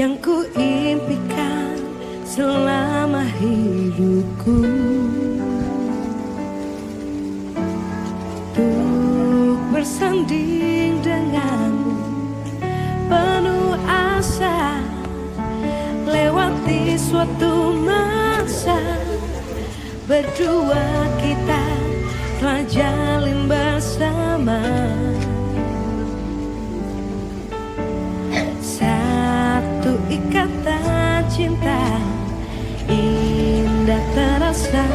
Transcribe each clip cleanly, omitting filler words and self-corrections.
yang ku impikan selama hidupku, untuk bersanding denganmu penuh asa, lewati suatu masa berdua kita telah jalin bersama. Satu ikatan cinta indah terasa,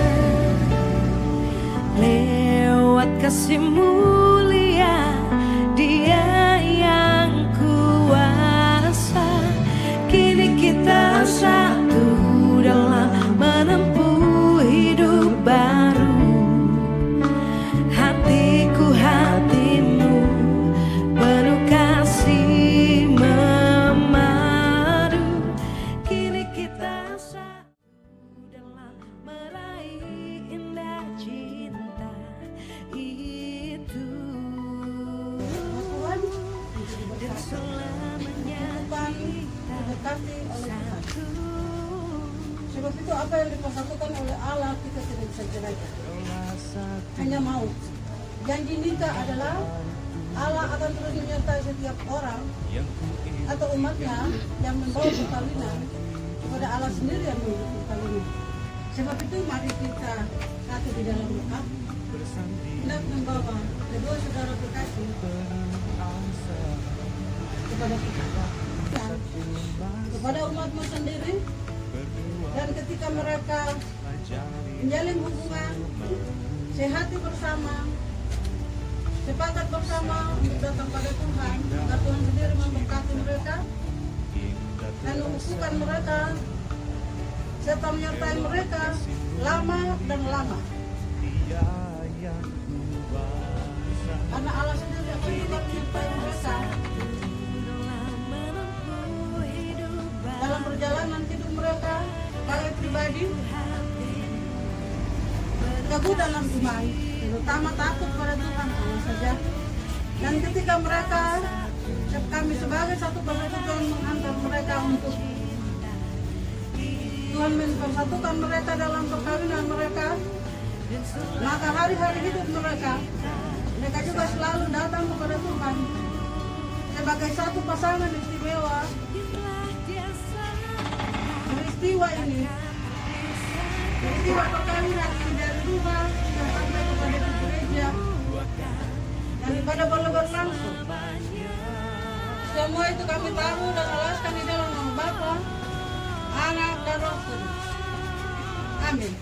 lewat kasih mulia Dia yang kuasa. Kini kita satu dalam menempuh hidup baru. Hatiku hatimu penuh kasih memadu. Kini kita satu dalam meraih indah cinta itu. Dan selamanya kita satu. Sebab itu apa yang dipersatukan oleh Allah kita tidak bisa ceraikan. Hanya mau. Janji nikah adalah Allah akan terus menyertai setiap orang atau umatnya yang membawa perkawinan kepada Allah sendiri yang membawa perkawinan. Sebab itu mari kita satu di dalam doa, hendak membawa kedua saudara kekasih kepada kita, kepada umatmu sendiri. Dan ketika mereka menjalin hubungan, sehati bersama, sepakat bersama untuk datang pada Tuhan, agar Tuhan sendiri memberkati mereka dan mengukuhkan mereka serta menyertai mereka lama dan lama. Karena Allah sendiri akan juga menyertai mereka dalam perjalanan hidup mereka, baik pribadi, teguh dalam iman, terutama takut pada Tuhan Allah saja. Dan ketika mereka, kami sebagai satu persatuan menghantar mereka untuk Tuhan mempersatukan mereka dalam perkawinan mereka, maka hari-hari hidup mereka juga selalu datang kepada Tuhan sebagai satu pasangan istimewa. Peristiwa ini, peristiwa perkawinan ini dari rumah yang sampai kepada gereja dan ibadah boleh berlangsung. Semua itu kami tahu dan alaskan di dalam nama Bapa, Anak dan Roh Kudus. Amin.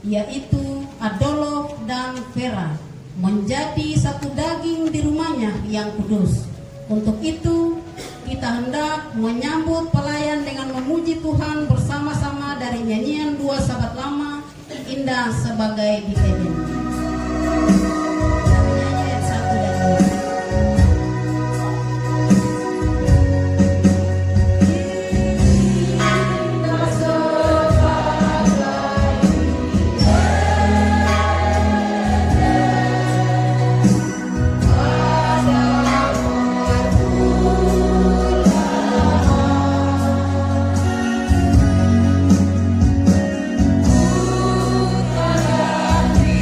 yaitu Adolf dan Vera, menjadi satu daging di rumahnya yang kudus. Untuk itu, kita hendak menyambut pelayan dengan memuji Tuhan bersama-sama dari nyanyian dua sahabat lama, Indah Sebagai di Eden. Nyanyian 1 dan 2. Ku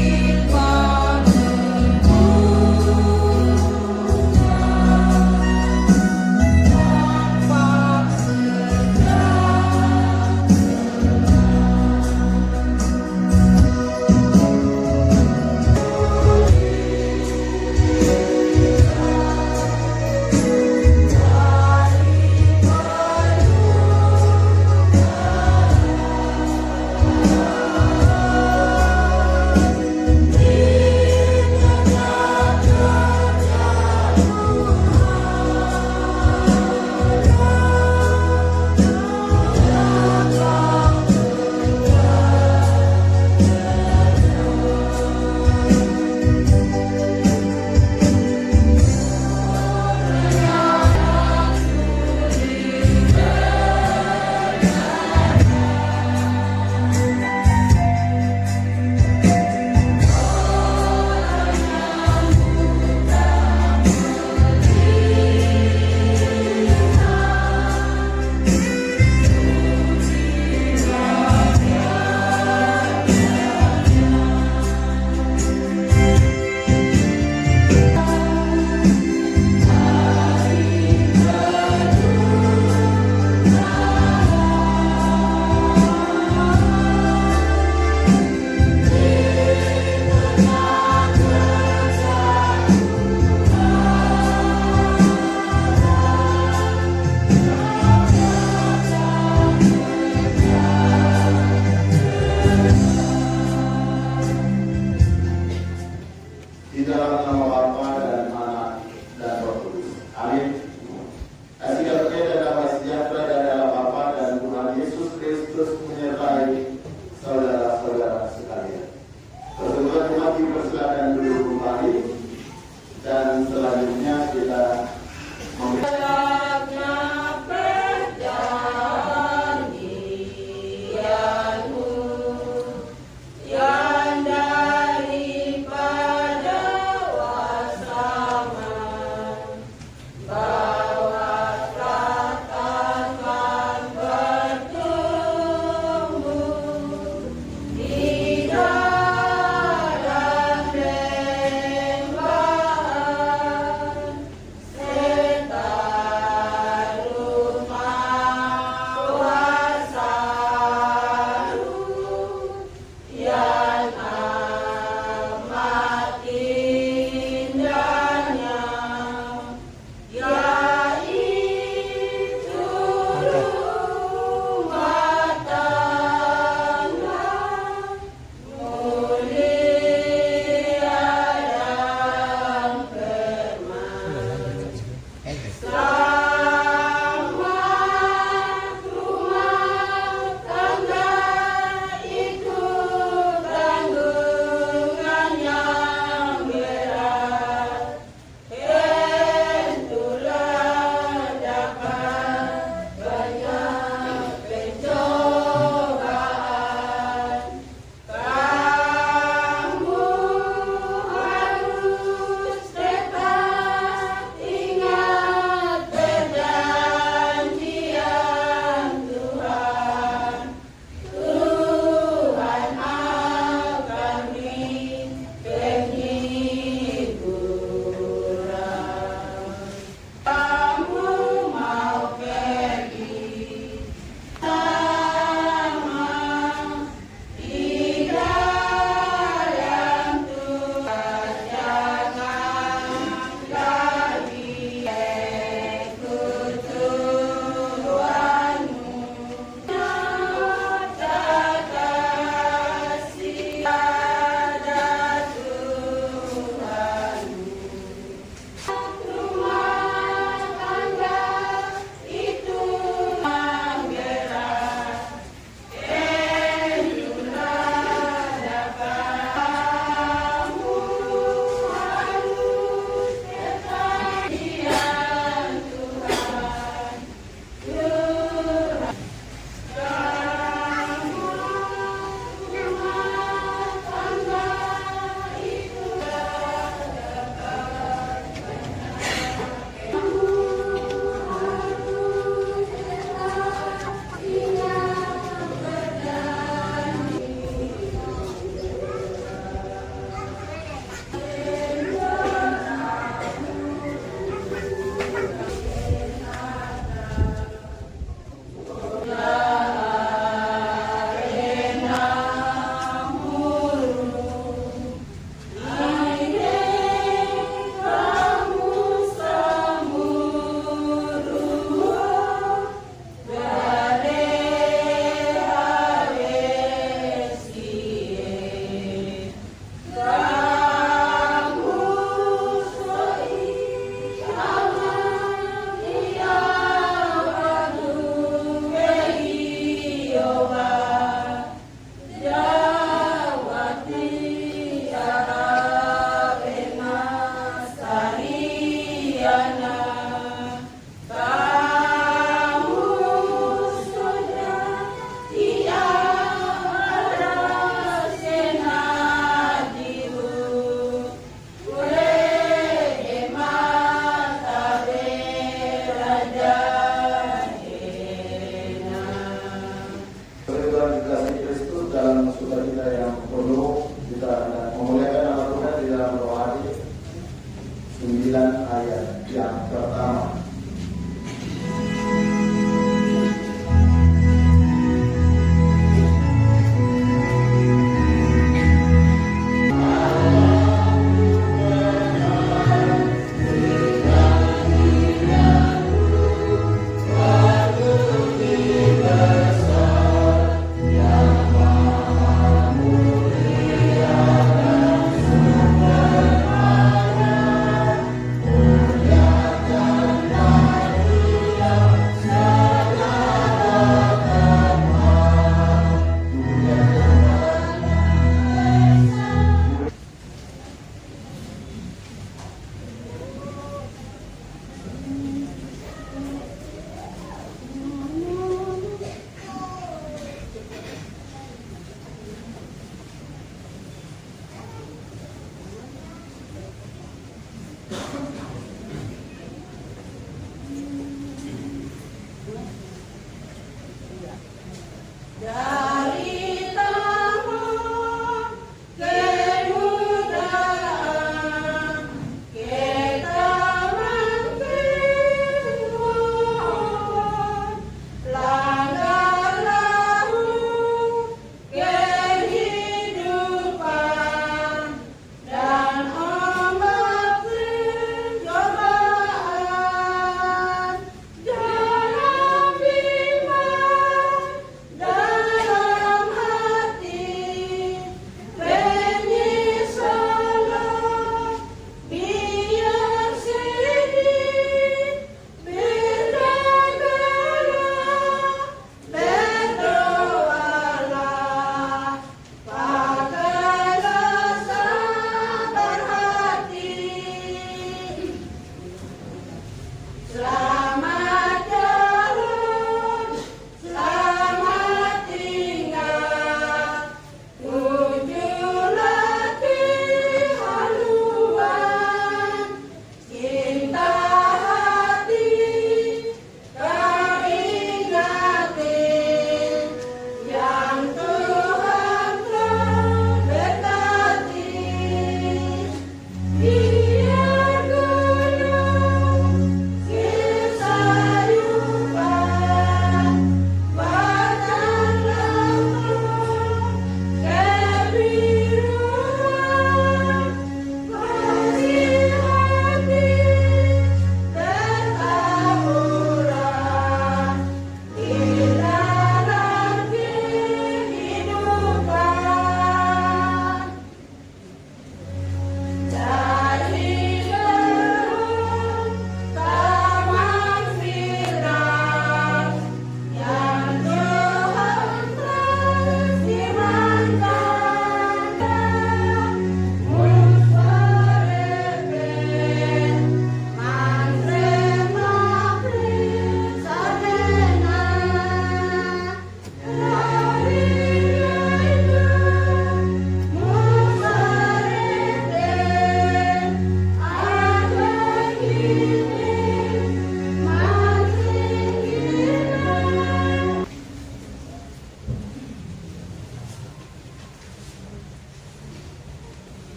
dalam kasih Kristus, dalam sukacita yang penuh, kita memuliakan nama Tuhan di dalam rohani 9 ayat yang pertama.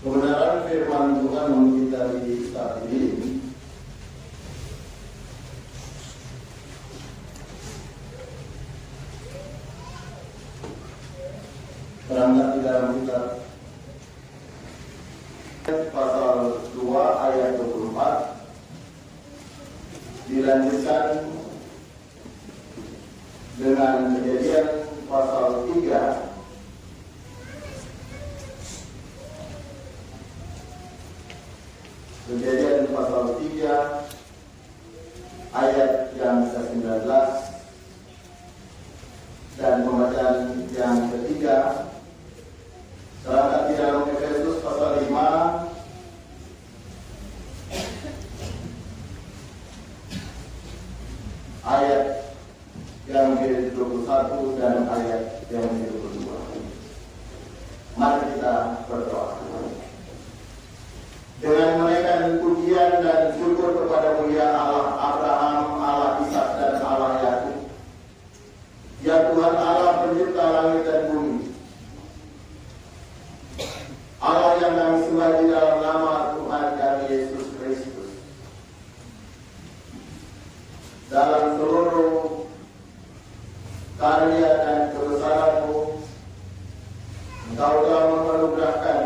Kebenaran firman Tuhan untuk kita di saat ini terangkat di dalam kitab pasal 2 ayat 24, dilanjutkan dengan Kejadian pasal 3 Kejadian pasal 3 ayat yang ke-19 dan pembacaan yang ketiga terangkat di dalam Efesus pasal 5 ayat yang ke-21 dan ayat yang ke-22. Mari kita berdoa. Dengan menaikkan pujian dan syukur kepada mulia Allah Abraham, Allah Ishak dan Allah dalam seluruh karya dan kebesaran-Mu. Engkau telah menganugerahkan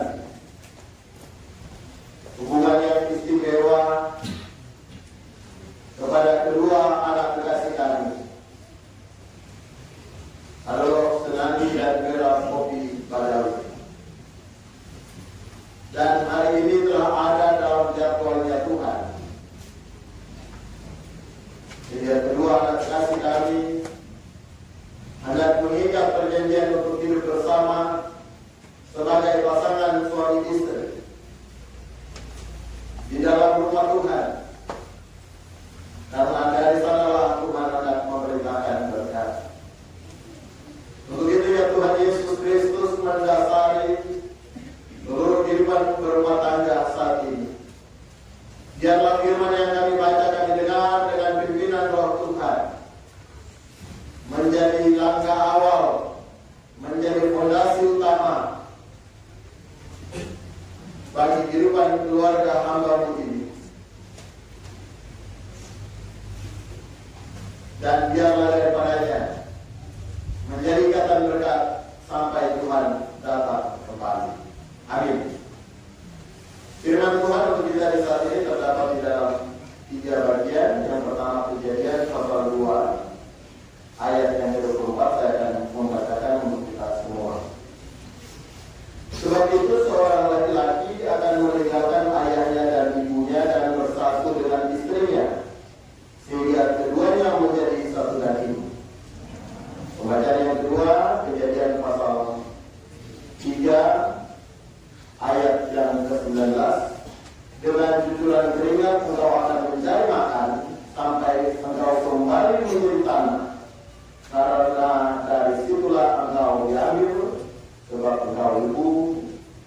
hubungan yang istimewa kepada kedua anak kekasih kami, Adolf Senandi dan Vera Poppy Badawi. Dan hari ini telah ada dalam jadwalnya Tuhan. Sehingga kedua anak kekasih kami hendak mengikat perjanjian untuk hidup bersama sebagai pasangan suami istri di dalam rumah Tuhan. Karena dari sanalah Tuhan akan memerintahkan berkat. Untuk itu ya Tuhan Yesus Kristus mendasari seluruh kehidupan berumah tangga saat ini. Biarlah firman yang kami baca, kami dengar dengan pimpinan Roh Tuhan menjadi langkah awal, menjadi fondasi utama bagi kehidupan keluarga hamba-Mu ini. Dan biarlah daripadanya menjadi ikatan berkat sampai Tuhan datang kembali. Amin. Firman Tuhan untuk kita di saat ini terdapat di dalam 3 bagian. Yang pertama Kejadian pasal 2 ayat yang ke-24, saya akan membacakan untuk kita semua. Sebab itu seorang laki-laki akan meninggalkan ayahnya dan ibunya dan bersatu dengan istrinya, sehingga keduanya menjadi satu daging. Pembacaan yang kedua, Kejadian pasal 3 ayat yang ke-19. Dengan jujuran keringat engkau akan mencari makan sampai engkau kembali menjadi tanah, karena dari situlah engkau diambil, sebab engkau ibu,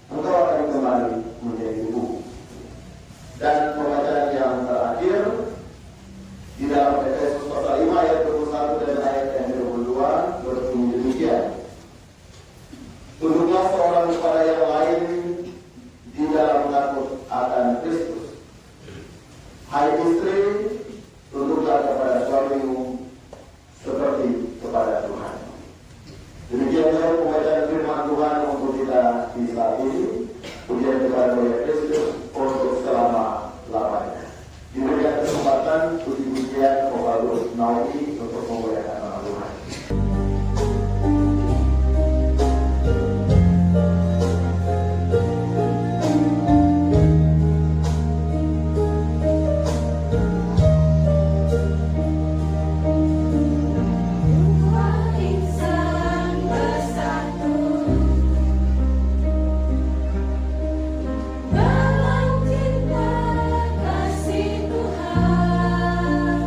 engkau akan kembali menjadi ibu. Dan pembacaan yang terakhir di dalam Efesus pasal 5 ayat 21 dan ayat yang ke-22 berbunyi demikian. Tunduklah seorang kepada yang lain di dalam takut akan Kristus. Hai istri, tunduklah kepada suamimu seperti kepada Tuhan. Demikian juga pembacaan firman Tuhan untuk kita di saat ini. Pujian kepada Kristus untuk selama-lamanya. Diberikan kesempatan puji-pujian Bapak Naomi untuk memuliakan nama Tuhan. Dalam cinta kasih Tuhan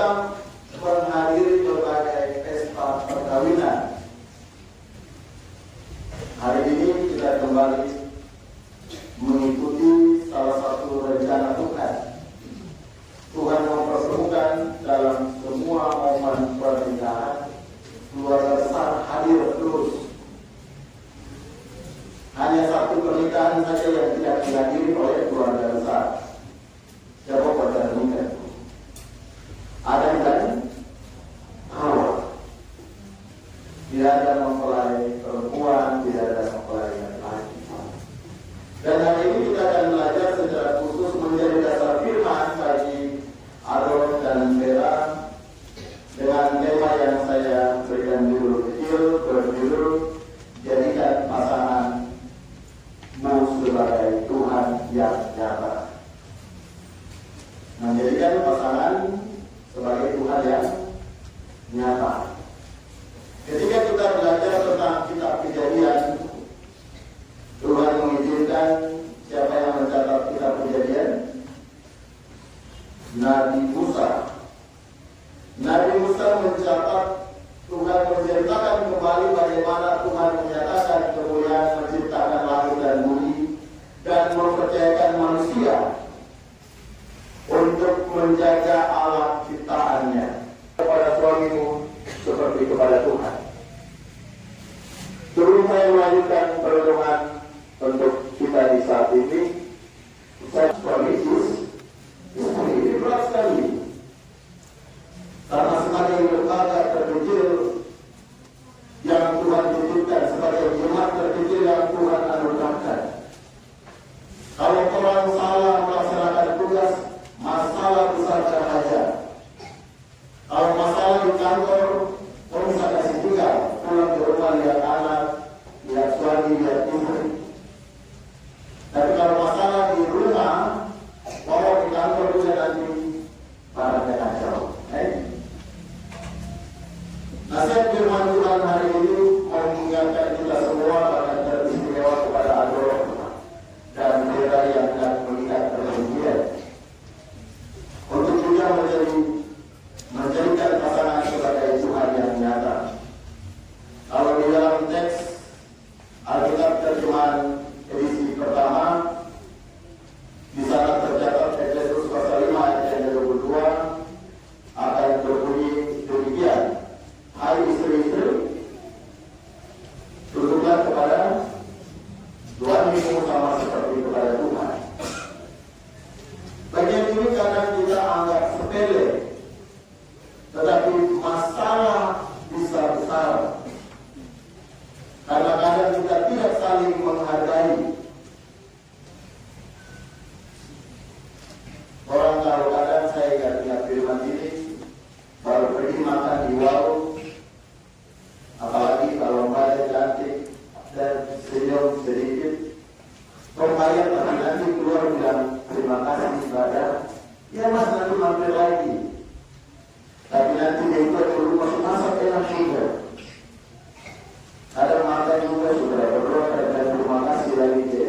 Islam menghadiri berbagai pesta perkawinan. Hari ini kita kembali mengikuti salah satu rencana Tuhan. Tuhan mempertemukan dalam semua momen pernikahan, keluarga besar hadir terus. Hanya satu pernikahan saja yang tidak dihadiri oleh keluarga besar. Siapa pada nikah? Adam dan Hawa. Tidak ada mempelai perempuan, tidak ada mempelai laki-laki. Dan hari ini kita akan belajar secara khusus menjadi dasar firman bagi Aaron dan Vera dengan tema yang saya berikan judul kecil berjudul jadikan pasanganmu sebagai Tuhan yang nyata. Menjadikan pasangan sebagai Tuhan yang nyata. Ketika kita belajar tentang kitab Kejadian, Tuhan mengizinkan siapa yang mencatat kitab Kejadian? Nabi Musa. Nabi Musa mencatat, Tuhan menceritakan kembali bagaimana Tuhan menyatakan kemuliaan menciptakan langit dan bumi dan mempercayakan manusia untuk menjaga alam ciptaannya kepada suamimu seperti kepada Tuhan. Sebelum saya melanjutkan perdomaan untuk kita di saat ini, saya suami ini berat sekali. Karena sebagai lembaga terkecil yang Tuhan titipkan, sebagai jemaat terkecil yang Tuhan anugerahkan, kalau orang salah melaksanakan tugas, masalah besar terhaja. Kalau masalah di kantor, orang bisa kasih tinggal, pulang ke rumah lihat anak, lihat suami, lihat istri. Tapi kalau masalah di rumah, bawa di kantor juga nanti barangnya kacau. Nasihat firman Tuhan hari ini mengingatkan kita semua bahkan teristimewa kepada Adolf dan Vera yang sedang melihat perjanjian untuk juga menjadikan pasangan sebagai Tuhan yang nyata. Kalau di dalam teks Alkitab terjemahan edisi pertama, di sana tercatat Efesus pasal 5 ayat yang ke-22 akan berbunyi demikian. Hai istri-istri, tunduklah kepada suamimu sama seperti kepada Tuhan. Bagian ini kadang kita anggap sepele, tetapi masalah bisa besar. Karena kadang kita tidak saling menghargai. Orang tahu kadang saya ingat firman ini, baru pergi makan di warung, apalagi kalau badan cantik dan senyum sedikit, membayar tapi nanti keluar bilang terima kasih ibadah, ya mas nanti mampir lagi. Tapi nanti dia itu dulu masuk masak enak juga. Ada makan juga sudah berdoa dan terima kasih lagi ke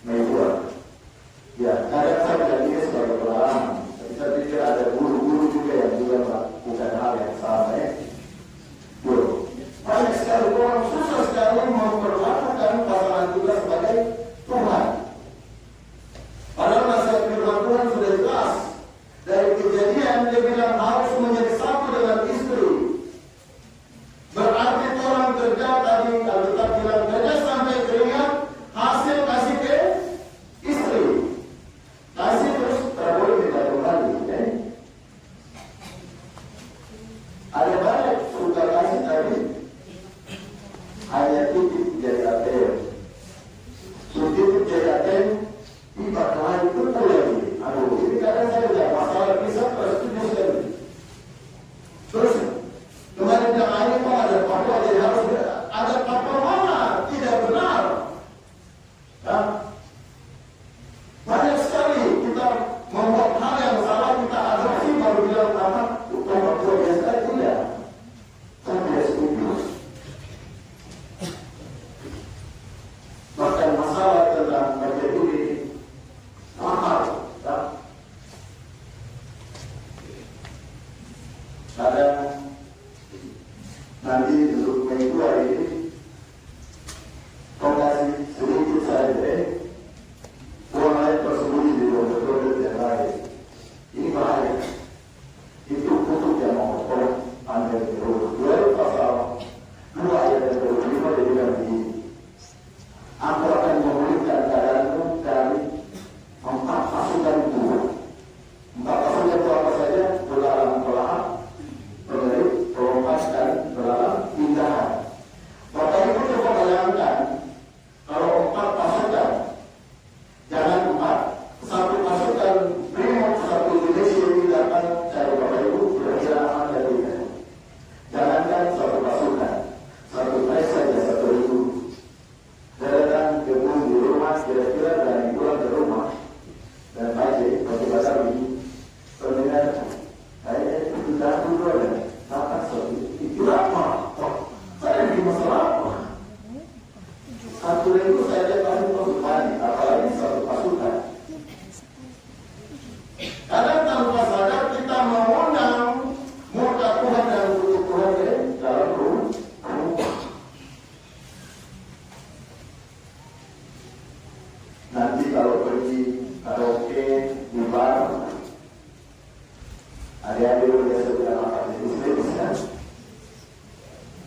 Mejua. Ya, kadang saya bilang ini sebagai pengalaman. Tapi saya pikir ada guru-guru juga yang juga melakukan hal yang sama ya. Banyak sekali orang susah sekali memperlakukan pasangan kita sebagai Tuhan. Padahal nasihat firman Tuhan sudah jelas. Dari Kejadian dia bilang harus menjadi satu dengan istri. Berarti orang kerja tadi, kalau kita bilang kerja sampai keringat, hasil kasih ke istri. Kasih terus tak boleh minta kembali. Ada banyak suka kasih tadi. Hanya titip jadi ATM. Titip jadi ATM, tiba kelahi itu lagi. Aduh, ini kadang saya lihat masalah bisa tersetuju sekali. Terus kemarin bilang ini kok ada papua, jadi harus ada papua mana? Tidak benar. Ya. Banyak sekali kita membuat hal yang salah, kita adopsi baru bilang apa? Papua biasa tidak. sudah dulu kata itu apa? Saya di masalah apa? Satu itu saya lihat pasti pasukan, apalagi satu pasukan. Karena tanpa sadar kita mengundang murka Tuhan dan kutuk Tuhan dalam rumah. Nanti kalau pergi karaoke di bar, adik-adik udah sudah makan di sini kan?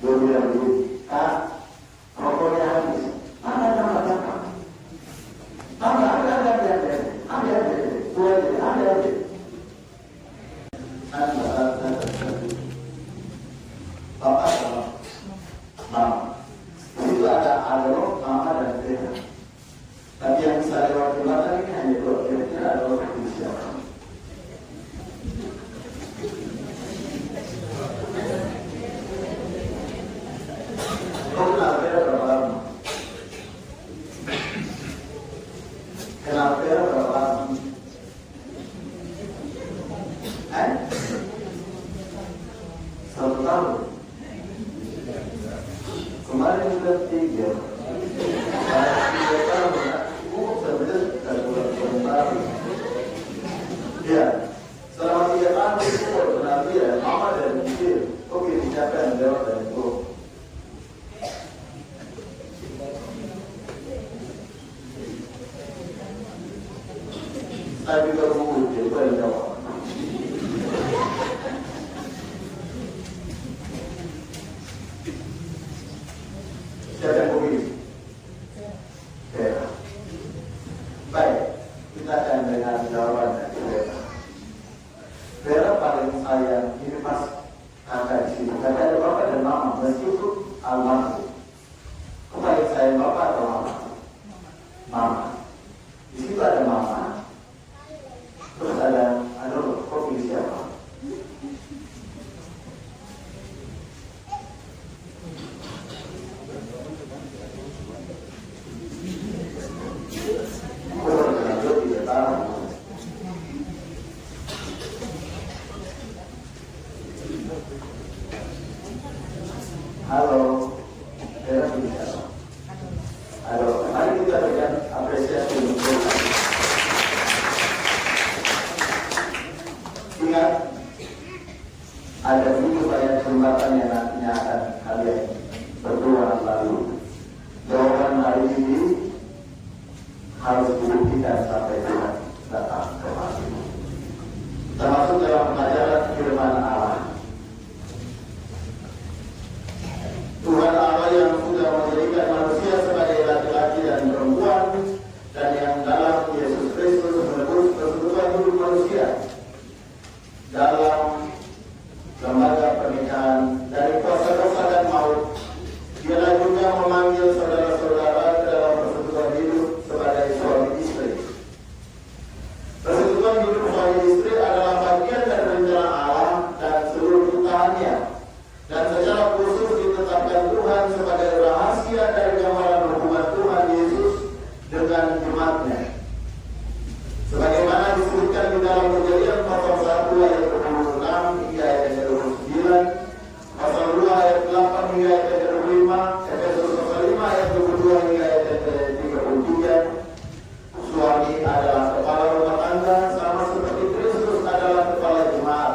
Dia bilang begini, Kak, rokoknya habis. Ada. Bapak sama mama. Itu ada adolok, mama dan Vera. Tapi yang bisa lewat jembatan ini hanya dua. Kira-kira adolok itu siapa? Kau kenal Vera berapa lama? Kenal Vera berapa lama? Satu tahun. Kemarin sudah 3. 3 tahun. Sebenarnya bulan baru. Ya, selama 3 tahun itu kenal dia, mama dan dia. Oke, siapa yang jawab dan itu? Saya juga mau dia yang jawab. Siapa yang begini? Vera. Baik, kita akan dengar jawaban dari Vera. Vera paling sayang, ini pas kakak di sini. Kakak ada bapak dan mama, meskipun almarhum. Kau paling sayang bapak atau mama? Mama. Di situ ada mama. Terus ada kau pilih siapa? Halo, Vera pilih siapa? Halo, mari kita berikan apresiasi untuk Vera. Ingat, ada dulu banyak jembatan yang nantinya akan kalian berdua lalu. Jawaban hari ini harus dibuktikan sampai Tuhan datang kemari. Termasuk dalam pengajaran firman Allah. Tuhan Allah yang sudah menjadikan manusia sebagai laki-laki dan perempuan, dan yang dalam Yesus Kristus menebus keseluruhan hidup manusia dalam lembaga pernikahan dari kuasa dosa dan maut. Dia juga memanggil saudara-saudara ke dalam persekutuan hidup sebagai suami istri. Persekutuan hidup suami istri adalah bagian dari rencana Allah dan seluruh ciptaannya, dan secara khusus ditetapkan Tuhan sebagai rahasia dari gambaran hubungan Tuhan Yesus dengan jemaatnya. Sebagaimana disebutkan di dalam Kejadian pasal 1 ayat 26 hingga ayat 29, pasal 2 ayat 8 hingga ayat 25, Efesus pasal 5 ayat 22 hingga ayat 33. Suami adalah kepala rumah tangga sama seperti Kristus adalah kepala jemaat.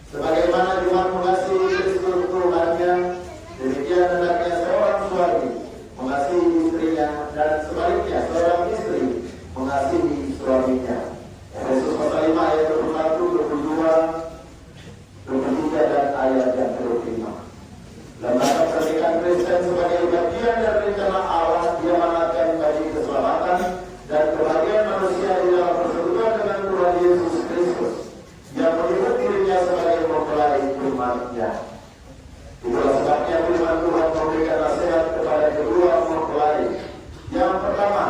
Sebagaimana jemaat mengasihi Kristus Tuhannya, demikian hendaknya seorang suami mengasihi istrinya, dan sebaliknya seorang istri mengasihi suaminya. Efesus pasal 5 ayat 21, 22, 23 dan ayat yang ke-25. Lembaga pernikahan Kristen sebagai bagian dari rencana Allah diamanatkan bagi keselamatan dan kebahagiaan manusia di dalam persekutuan dengan Tuhan Yesus Kristus yang menyebut dirinya sebagai mempelai umat-Nya. Itulah sebabnya firman Tuhan memberikan nasihat kepada kedua mempelai. Yang pertama,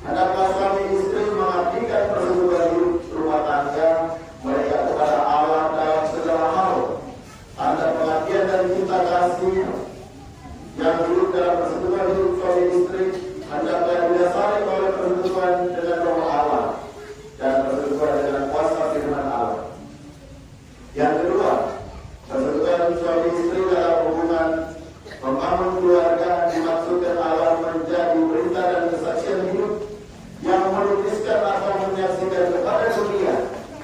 hendaklah suami istri mengabdikan persekutuan hidup rumah tangga mereka kepada Allah dalam segala hal. Tanda pengabdian dan cinta kasih yang hidup dalam persekutuan hidup suami istri hendaklah didasari oleh persekutuan dengan Roh Allah dan persekutuan dengan kuasa firman Allah. Yang kedua, calon suami istri dalam hubungan membangun keluarga dimaksudkan Allah menjadi berita dan kesaksian hidup yang melukiskan atau menyaksikan kepada dunia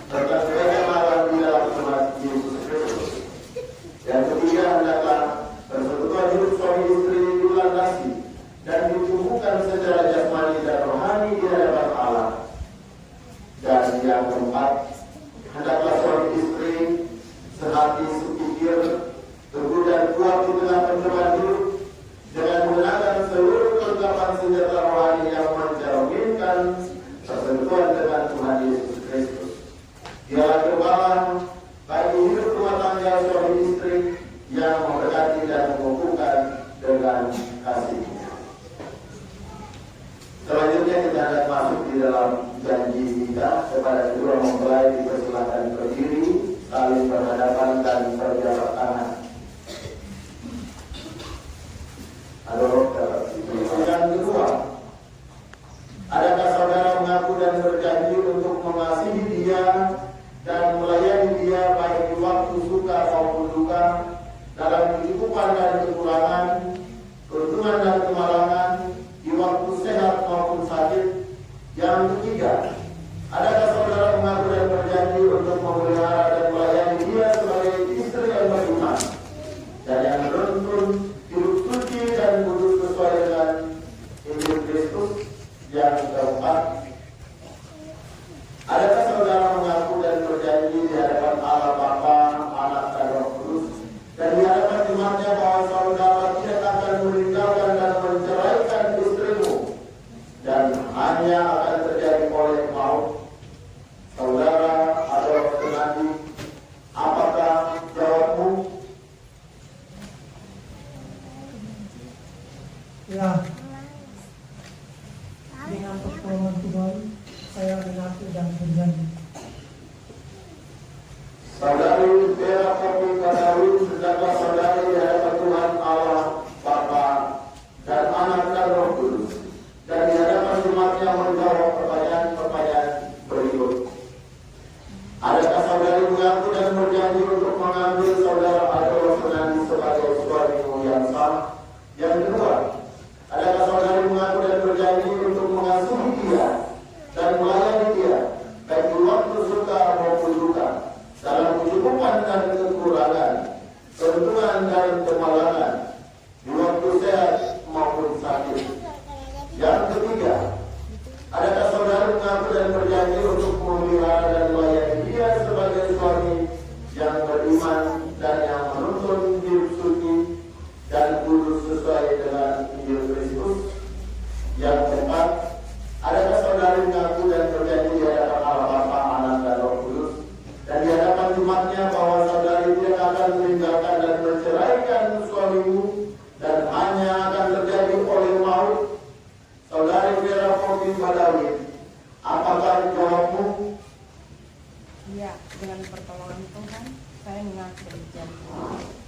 tentang kebaikan Allah di dalam umat Yesus Kristus. Yang ketiga, hendaklah persekutuan hidup suami istri dilandasi dan ditumbuhkan secara jasmani dan rohani di hadapan Allah. Dan yang keempat, hendaklah suami istri sehati sepikir, teguh dan kuat di tengah pencobaan hidup dengan menggunakan seluruh kelengkapan senjata rohani yang mencerminkan persekutuan dengan Tuhan Yesus Kristus. Dialah kebaikan bagi hidup rumah tangga suami istri yang memberkati dan mengukuhkan dengan kasih-Nya. Selanjutnya kita akan masuk di dalam janji kita. Kepada kedua mempelai dipersilakan berdiri, saling berhadapan dan berjabat tangan. Yang kedua, adakah saudara mengaku dan berjanji untuk mengasihi dia dan melayani dia baik di waktu suka maupun duka, dalam kecukupan dan kekurangan, keuntungan dan kemalangan, di waktu sehat maupun sakit? Yang ketiga, adakah saudara mengaku dan berjanji untuk memelihara dan melayani dia sebagai istri yang beriman dan yang menuntun hidup suci dan kudus sesuai dengan Injil Kristus? Yang keempat, adakah saudara mengaku dan berjanji di hadapan Allah Bapa, Anak dan Roh Kudus dan di hadapan jemaatnya bahwa saudara tidak akan meninggalkan dan menceraikan istrimu dan hanya akan terjadi oleh maut? Saudara adalah penanti. Apakah jawabmu? Ya, dengan pertolongan Tuhan, saya mengaku dan berjanji. Saudari Vera Kopi Kadawin, hendaklah saudari di hadapan Tuhan Allah Bapa dan Anak dan Roh Kudus dan di hadapan jemaatnya menjawab pertanyaan-pertanyaan berikut. Adakah saudari mengaku dan berjanji untuk mengambil saudara Adolf Fernandi sebagai suamimu yang sah? Yang kedua, adakah saudari mengaku dan berjanji untuk mengasihi dia dan melayani dia baik di waktu suka maupun duka, dalam kecukupan dan kekurangan, keuntungan dan kemalangan, di waktu sehat maupun sakit? Yang ketiga, adakah saudara mengaku dan berjanji untuk memelihara dan melayani dia sebagai suami yang beriman dan yang menuntun hidup suci dan kudus sesuai dengan Injil Kristus? Yang keempat, adakah saudara mengaku dan berjanji di hadapan Allah Bapa, Anak dan Roh Kudus dan di hadapan jemaatnya bahwa saudari tidak akan meninggalkan dan menceraikan suamimu dan hanya akan terjadi oleh maut? Saudari Vera Kopi Badawin, apakah jawabmu? Ya, dengan pertolongan Tuhan, saya mengaku dan berjanji.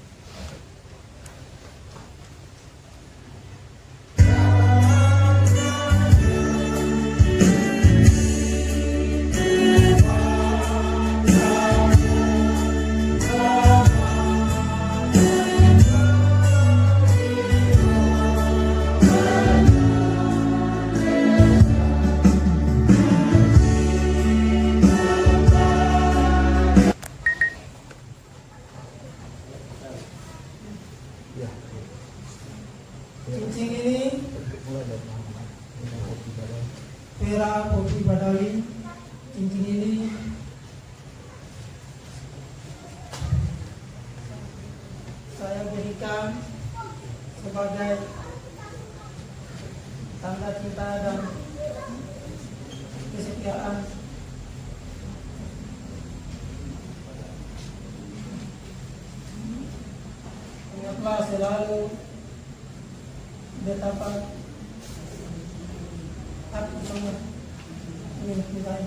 Cincin ini Vera Kopi Badawin. Cincin ini saya berikan sebagai tanda cinta dan kesetiaan. Ingatlah selalu betapa aku sangat mencintai.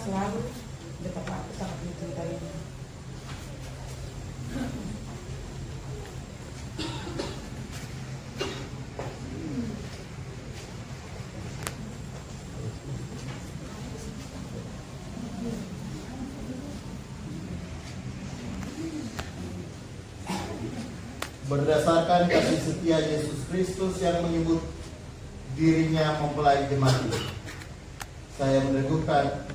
selalu betapa aku sangat mencintaimu. Berdasarkan kasih setia Yesus Kristus yang menyebut dirinya mempelai jemaat ini, saya meneguhkan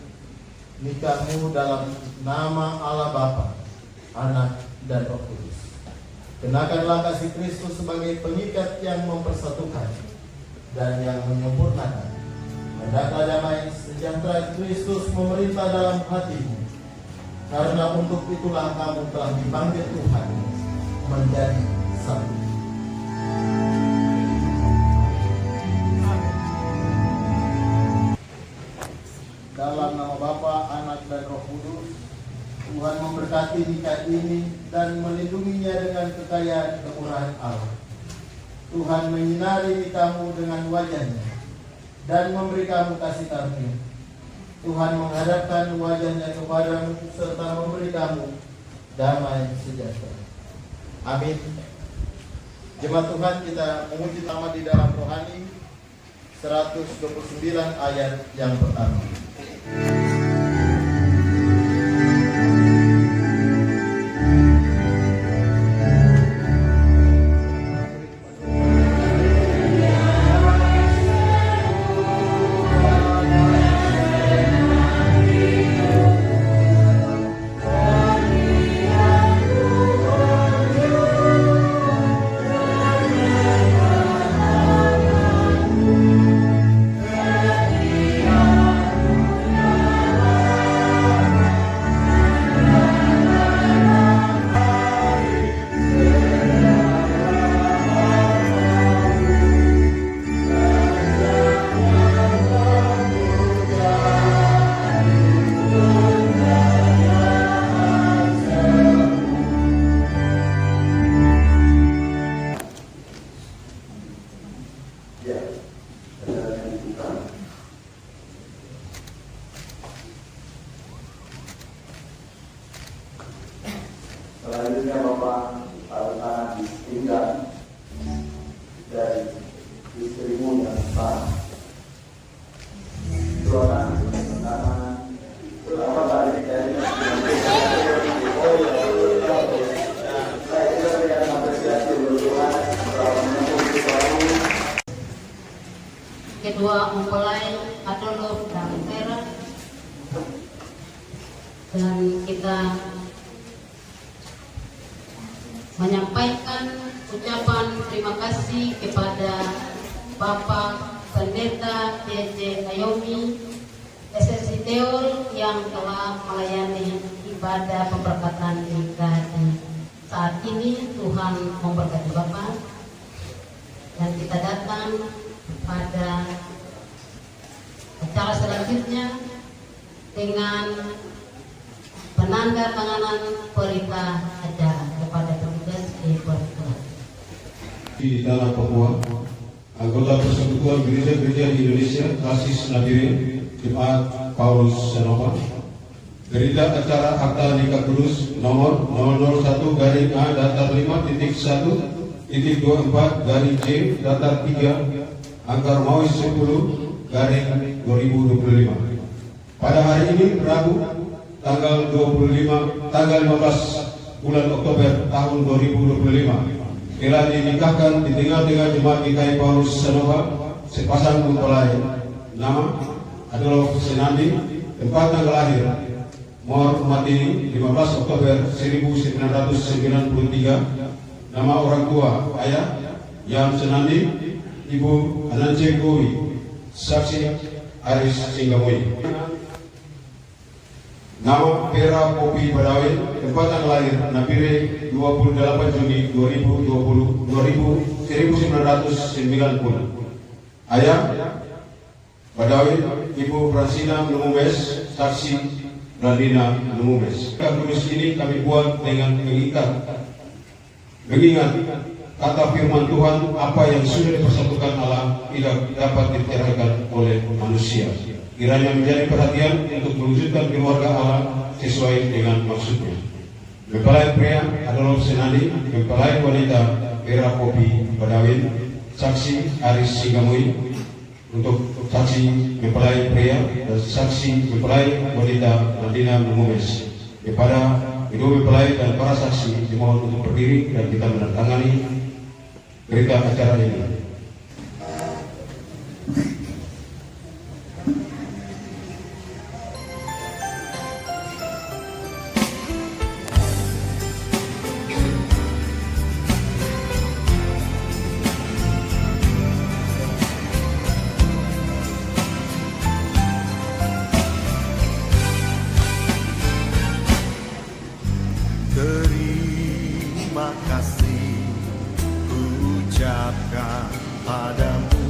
nikahmu dalam nama Allah Bapa, Anak, dan Roh Kudus. Kenakanlah kasih Kristus sebagai pengikat yang mempersatukan dan yang menyempurnakan. Hendaklah damai sejahtera Kristus memerintah dalam hatimu, karena untuk itulah kamu telah dipanggil Tuhan menjadi satu. Dalam nama Bapa, Anak, dan Roh Kudus, Tuhan memberkati nikah ini dan melindunginya dengan kekayaan kemurahan Allah. Tuhan menyinari nikahmu dengan wajahnya dan memberi kamu kasih karunia. Tuhan menghadapkan wajahnya kepadamu serta memberi kamu damai sejahtera. Amin. Jemaat Tuhan, kita memuji nama di dalam rohani 129 ayat yang pertama. Selanjutnya Bapak taruh tangan di pinggang dari istrimu yang sah. Doakan tangan berapa kali dari saya juga berikan apresiasi untuk Tuhan telah menempuh selalu. Kedua mempelai Adolf dan Vera, dan kita menyampaikan ucapan terima kasih kepada Bapak Pendeta JJ Ayomi SSC Teol yang telah melayani ibadah pemberkatan nikah saat ini. Tuhan memberkati Bapak, dan kita datang pada acara selanjutnya dengan penandatanganan perintah acara kepada petugas di peraturan. Di dalam Papua, anggota Persekutuan Gereja-Gereja di Indonesia, Kasis Nadirin, Jemaat Paulus Senova, Gereja Acara Akta Nikah Kudus nomor 001-A datar 5.1.24-J datar 3 Angkar Mawis 10-2025. Pada hari ini Rabu tanggal 15 bulan Oktober tahun 2025 telah dinikahkan di tengah-tengah Jemaat GKI Paulus Senova sepasang mempelai nama Adolf Senandi, tempat tanggal lahir Mor Mati 15 Oktober 1993, nama orang tua ayah Yam Senandi, Ibu Anance Gowi, saksi Aris Singgamui. Nama Vera Popi Badawi, tempat tanggal lahir Nabire 28 Juni 1990. Ayah Badawi, Ibu Fransina Lumumes, saksi Radina Lumumes. Kudus ini kami buat dengan mengingat kata firman Tuhan, apa yang sudah dipersatukan Allah tidak dapat diceraikan oleh manusia. kiranya menjadi perhatian untuk mewujudkan keluarga Allah sesuai dengan maksudnya. Mempelai pria adalah Senadi, mempelai wanita Vera Kopi Badawin, saksi Aris Sigamui. Untuk saksi mempelai pria dan saksi mempelai wanita Nadina Mumes. Kepada kedua mempelai dan para saksi dimohon untuk berdiri dan kita menandatangani berita acara ini. Terima kasih ucapkan padamu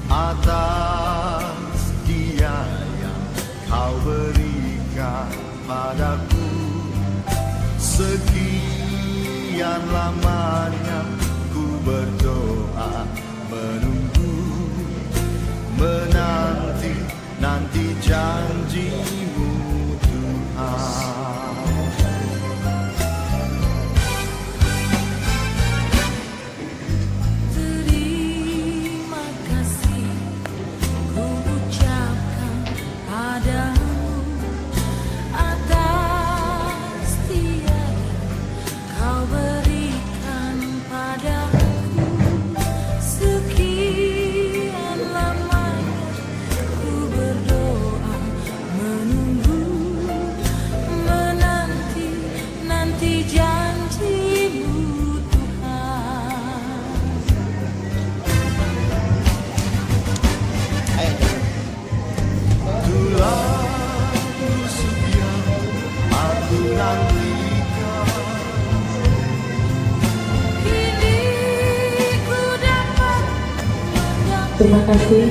atas dia yang kau berikan padaku. Sekian lamanya ku berdoa menunggu, menanti janjimu Tuhan. Terima kasih ku ucapkan padamu atas dia kau berikan padaku. Sekian lamanya ku berdoa menunggu, menanti janjimu Terima kasih.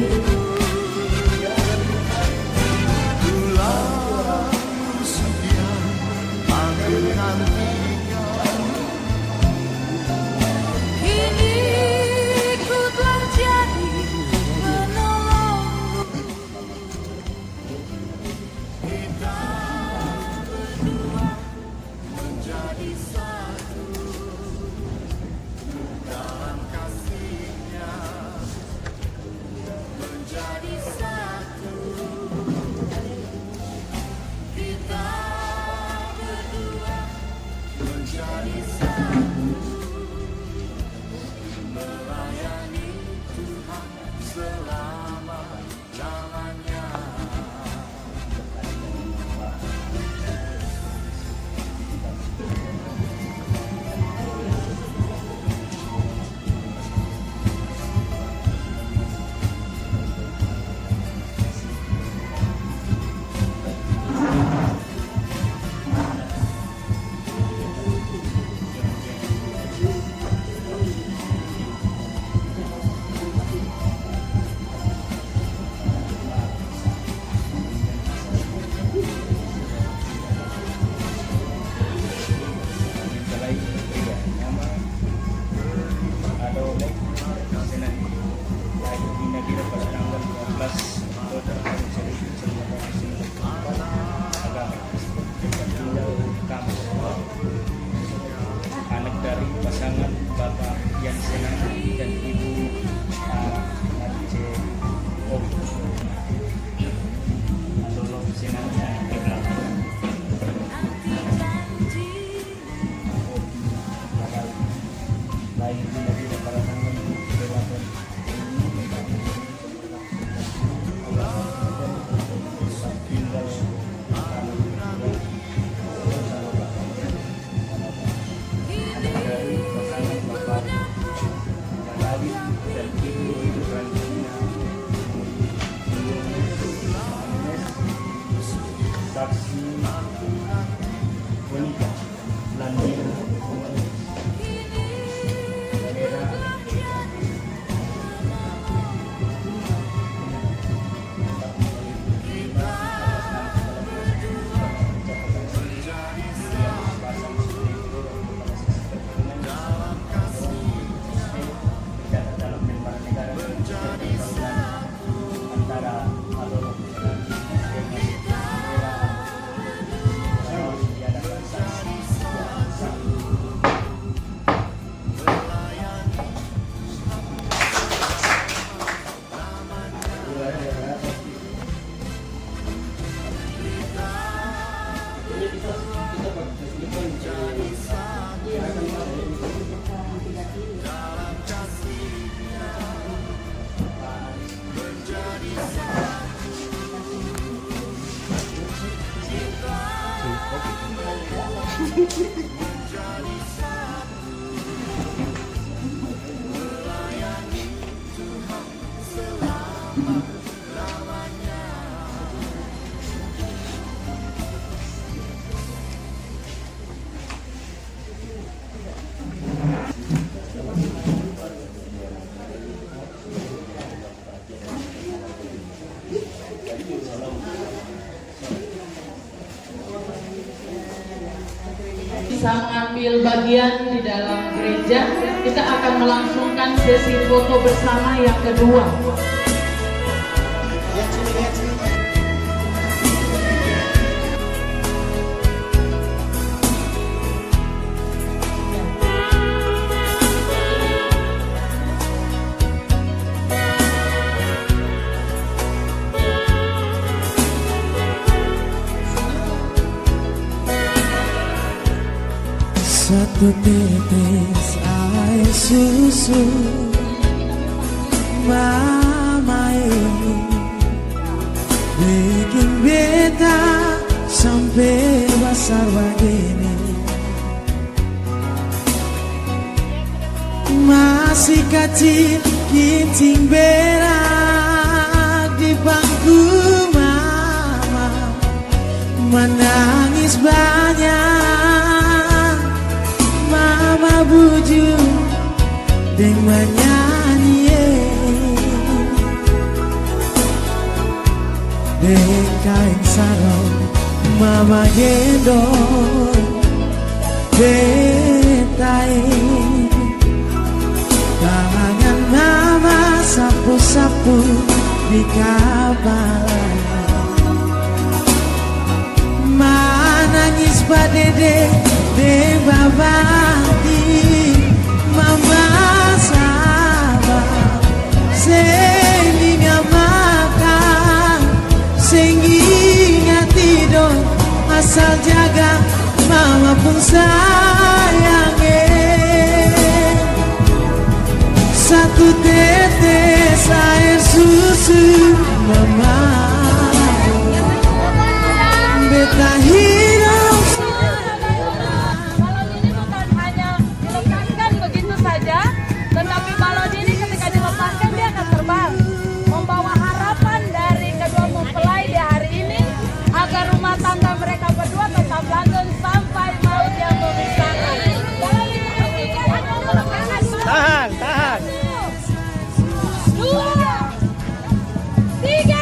Anak dari pasangan Bapak Yan Senadi dan Ibu Nace Adolo Senadi lain dari para tangan lewatan saksi wanita Landina daerah dalam lembaga negara antara Bisa mengambil bagian di dalam gereja, kita akan melangsungkan sesi foto bersama yang kedua. Satu tetes air susu mama ini bikin beta sampai besar begini. Masih kecil kincing berak di bangku mama, menangis banyak. Mama bujuk dan menyanyi dengan kain sarung mama gendong betai, tangan mama sapu-sapu di kepala. Menangis padede de babati mama sabar sehingga makan sehingga tidur asal jaga mama pun sayangnya. Satu tetes air susu mama beta hidup. Balon ini bukan hanya dilepaskan begitu saja, tetapi balon ini ketika dilepaskan dia akan terbang, membawa harapan dari kedua mempelai di hari ini agar rumah tangga mereka berdua tetap langgeng sampai maut yang memisahkan. Balon ini Tahan, tahan. 2, 3.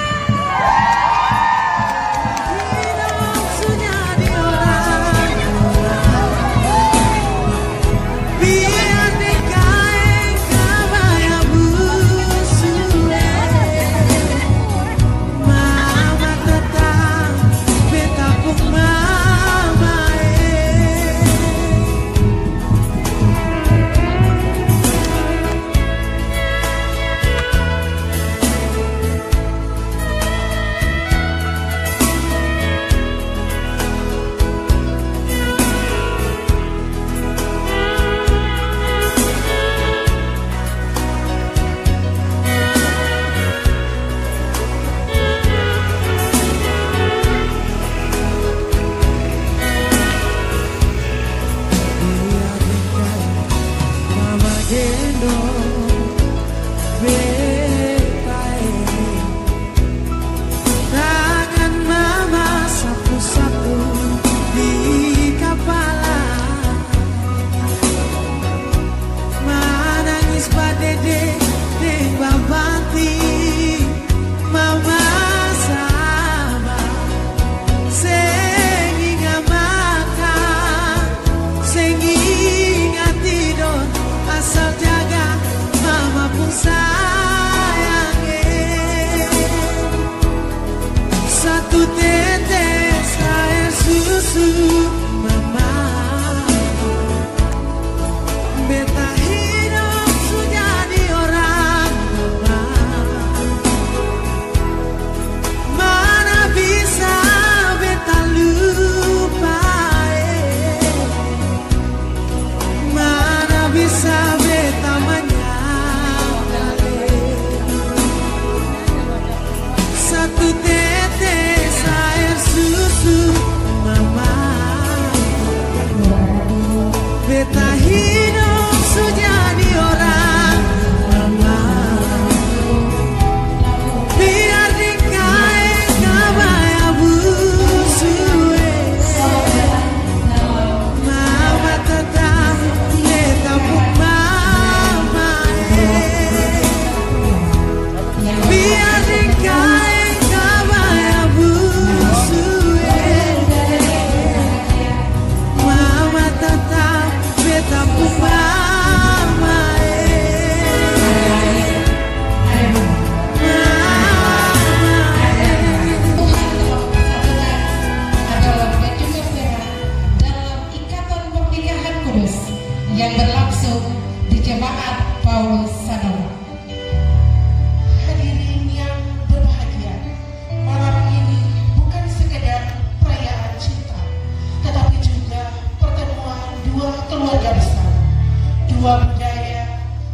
dua budaya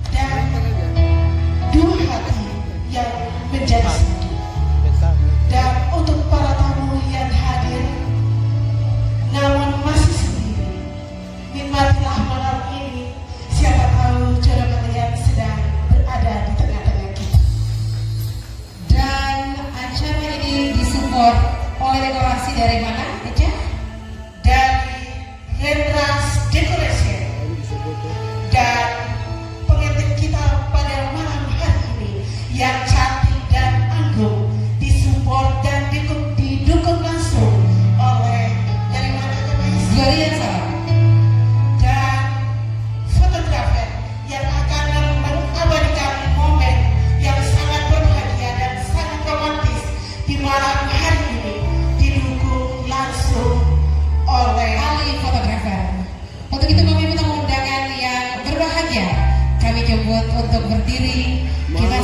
dan dua hati yang menjadi satu. Dan untuk para tamu yang hadir namun masih sendiri, nikmatilah malam ini. Siapa tahu jodoh kalian sedang berada di tengah-tengah kita. Dan acara ini disupport oleh dekorasi dari mana, Eca? Dari Rendras Decoration. Dan pengantin kita pada malam hari ini yang cantik dan anggun disupport dan didukung langsung oleh dari mana guys? Gloria Salam. Dan fotografer yang akan mengabadikan momen yang sangat berbahagia dan sangat romantis di malam hari ini didukung langsung oleh Ali fotografer. Untuk itu kami minta undangan yang berbahagia. Kami jemput untuk berdiri. Kita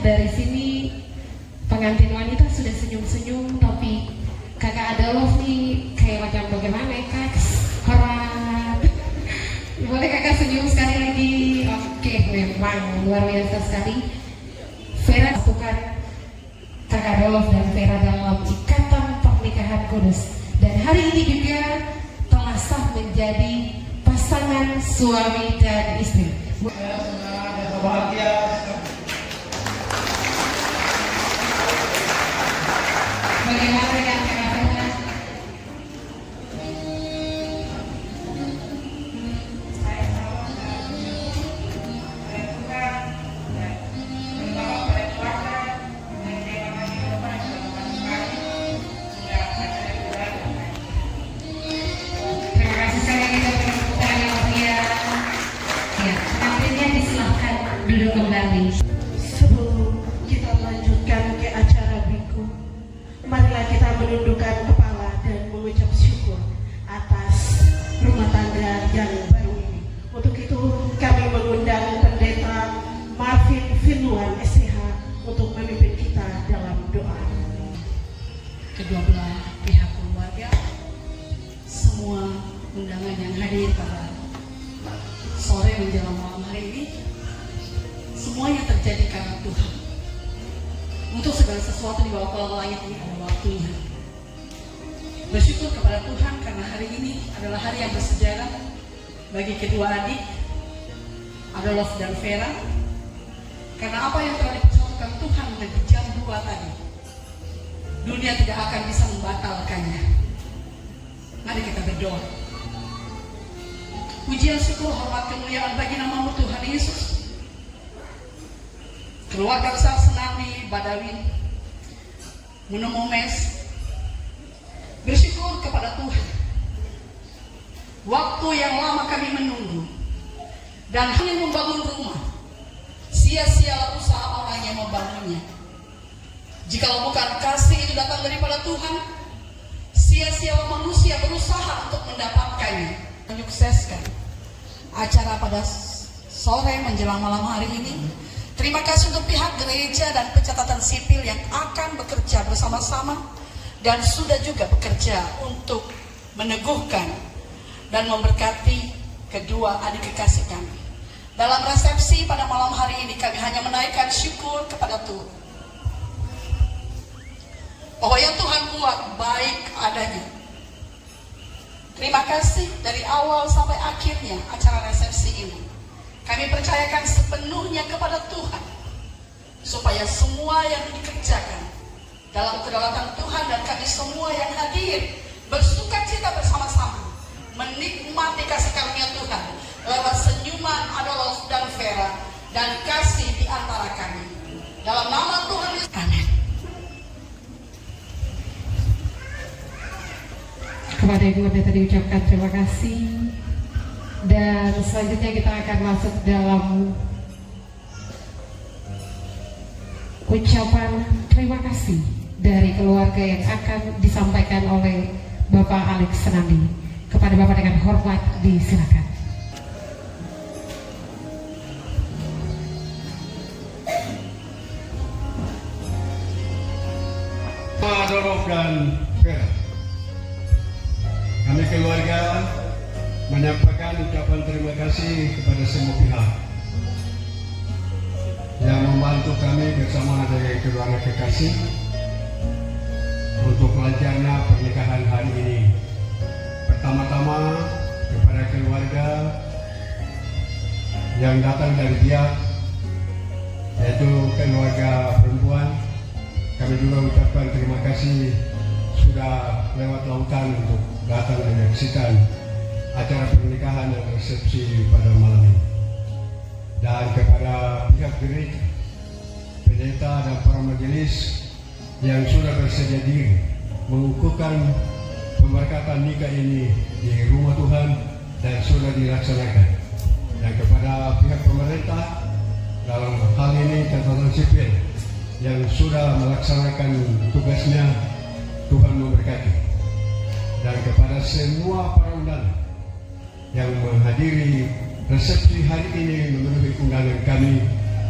dari sini pengantin wanita sudah senyum-senyum, tapi kakak Adolf nih kayak macam bagaimana ya kak? Hormat. Boleh kakak senyum sekali lagi? Oke, memang luar biasa sekali. Vera bukan kakak Kak Adolf dan Vera dalam ikatan pernikahan kudus. Dan hari ini juga telah sah menjadi pasangan suami dan istri. Bagaimana dengan Kak Vera? Sebelum kita melanjutkan ke acara biku, marilah kita menundukkan kepala dan mengucap syukur atas rumah tangga yang baru ini. Untuk itu kami mengundang Pendeta Marvin Firluan SCH untuk memimpin kita dalam doa. Kedua belah pihak keluarga, semua undangan yang hadir pada sore menjelang malam hari ini, semuanya terjadi karena Tuhan. Untuk segala sesuatu di bawah kolong langit ini ada waktunya. Bersyukur kepada Tuhan karena hari ini adalah hari yang bersejarah bagi kedua adik, Adolf dan Vera. Karena apa yang telah dipersatukan Tuhan dari jam 2 tadi, dunia tidak akan bisa membatalkannya. Mari kita berdoa. Pujian, syukur, hormat, kemuliaan bagi nama-Mu Tuhan Yesus. Keluarga besar Senandi, Badawin, Munomomes, bersyukur kepada Tuhan. Waktu yang lama kami menunggu dan hanya membangun rumah, sia-sialah usaha orang yang membangunnya. Jikalau bukan kasih itu datang daripada Tuhan, sia-sialah manusia berusaha untuk mendapatkannya. Menyukseskan acara pada sore menjelang malam hari ini. Terima kasih untuk pihak gereja dan pencatatan sipil yang akan bekerja bersama-sama dan sudah juga bekerja untuk meneguhkan dan memberkati kedua adik kekasih kami. Dalam resepsi pada malam hari ini kami hanya menaikkan syukur kepada Tuhan bahwa yang Tuhan buat baik adanya. Terima kasih dari awal sampai akhirnya acara resepsi ini. Kami percayakan sepenuhnya kepada Tuhan, supaya semua yang dikerjakan dalam kedaulatan Tuhan dan kami semua yang hadir bersuka cita bersama-sama, menikmati kasih karunia Tuhan lewat senyuman Adolf dan Vera dan kasih di antara kami. Dalam nama Tuhan Yesus, amin. Kepada Ibu Pendeta diucapkan terima kasih. Dan selanjutnya kita akan masuk dalam ucapan terima kasih dari keluarga yang akan disampaikan oleh Bapak Alex Senandi. Kepada Bapak dengan hormat disilakan. Adolf dan Vera, kami keluarga menyampaikan ucapan terima kasih kepada semua pihak yang membantu kami bersama dengan keluarga kekasih untuk lancarnya pernikahan hari ini. Pertama-tama kepada keluarga yang datang dari pihak yaitu keluarga perempuan, kami juga ucapkan terima kasih sudah lewat lautan untuk datang menyaksikan acara pernikahan dan resepsi pada malam ini. Dan kepada pihak gereja, pendeta dan para majelis yang sudah bersedia diri mengukuhkan pemberkatan nikah ini di rumah Tuhan dan sudah dilaksanakan. Dan kepada pihak pemerintah dalam hal ini catatan sipil yang sudah melaksanakan tugasnya, Tuhan memberkati. Dan kepada semua para undangan yang menghadiri resepsi hari ini memenuhi undangan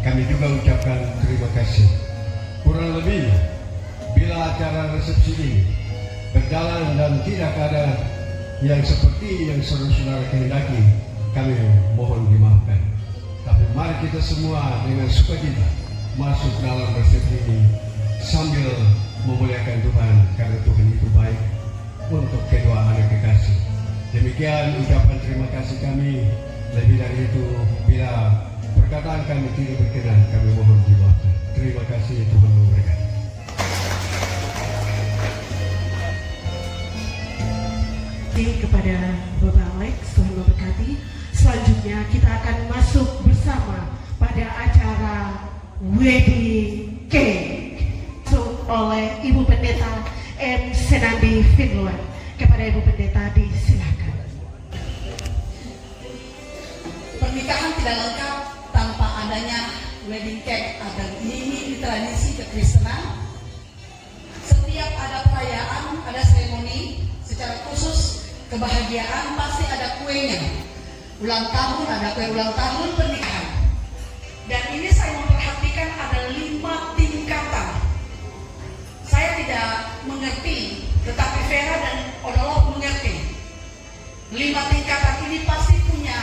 kami juga ucapkan terima kasih. Kurang lebih, bila acara resepsi ini berjalan dan tidak ada yang seperti yang saudara-saudara kehendaki, kami mohon dimaafkan. Tapi mari kita semua dengan sukacita masuk dalam resepsi ini sambil memuliakan Tuhan karena Tuhan itu baik untuk kedua anak kekasih. Demikian ucapan terima kasih kami. Lebih dari itu, bila perkataan kami tidak berkenan, kami mohon dimaafkan. Terima kasih, Tuhan memberkati. Kepada Bapak Alex, Tuhan memberkati. Selanjutnya kita akan masuk bersama pada acara wedding cake oleh Ibu Pendeta M. Senandi Finluan. Kepada Ibu Pendeta disilakan. Pernikahan tidak lengkap tanpa adanya wedding cake. Ini tradisi kekristenan. Setiap ada perayaan, ada seremoni, secara khusus kebahagiaan pasti ada kuenya. Ulang tahun ada kue ulang tahun pernikahan. Dan ini saya memperhatikan ada 5 tingkatan. Saya tidak mengerti, tetapi Vera dan Odolov mengerti. 5 tingkatan ini pasti punya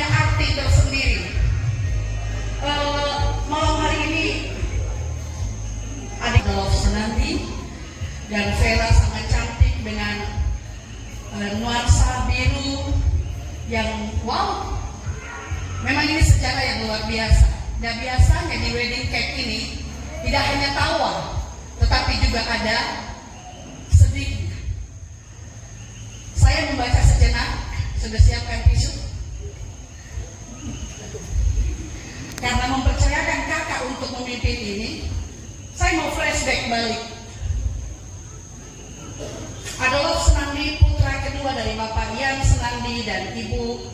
arti tersendiri. Malam hari ini adik Odolov Senandi dan Vera sangat cantik dengan nuansa biru yang wow. Memang ini sejarah yang luar biasa. Dan biasanya di wedding cake ini tidak hanya tawa, tetapi juga ada sedihnya. Saya membaca sejenak, sudah siapkan tisu. Karena mempercayakan kakak untuk memimpin ini, saya mau flashback balik. Odolov Senandi, putra kedua dari Bapak Ian Senandi dan Ibu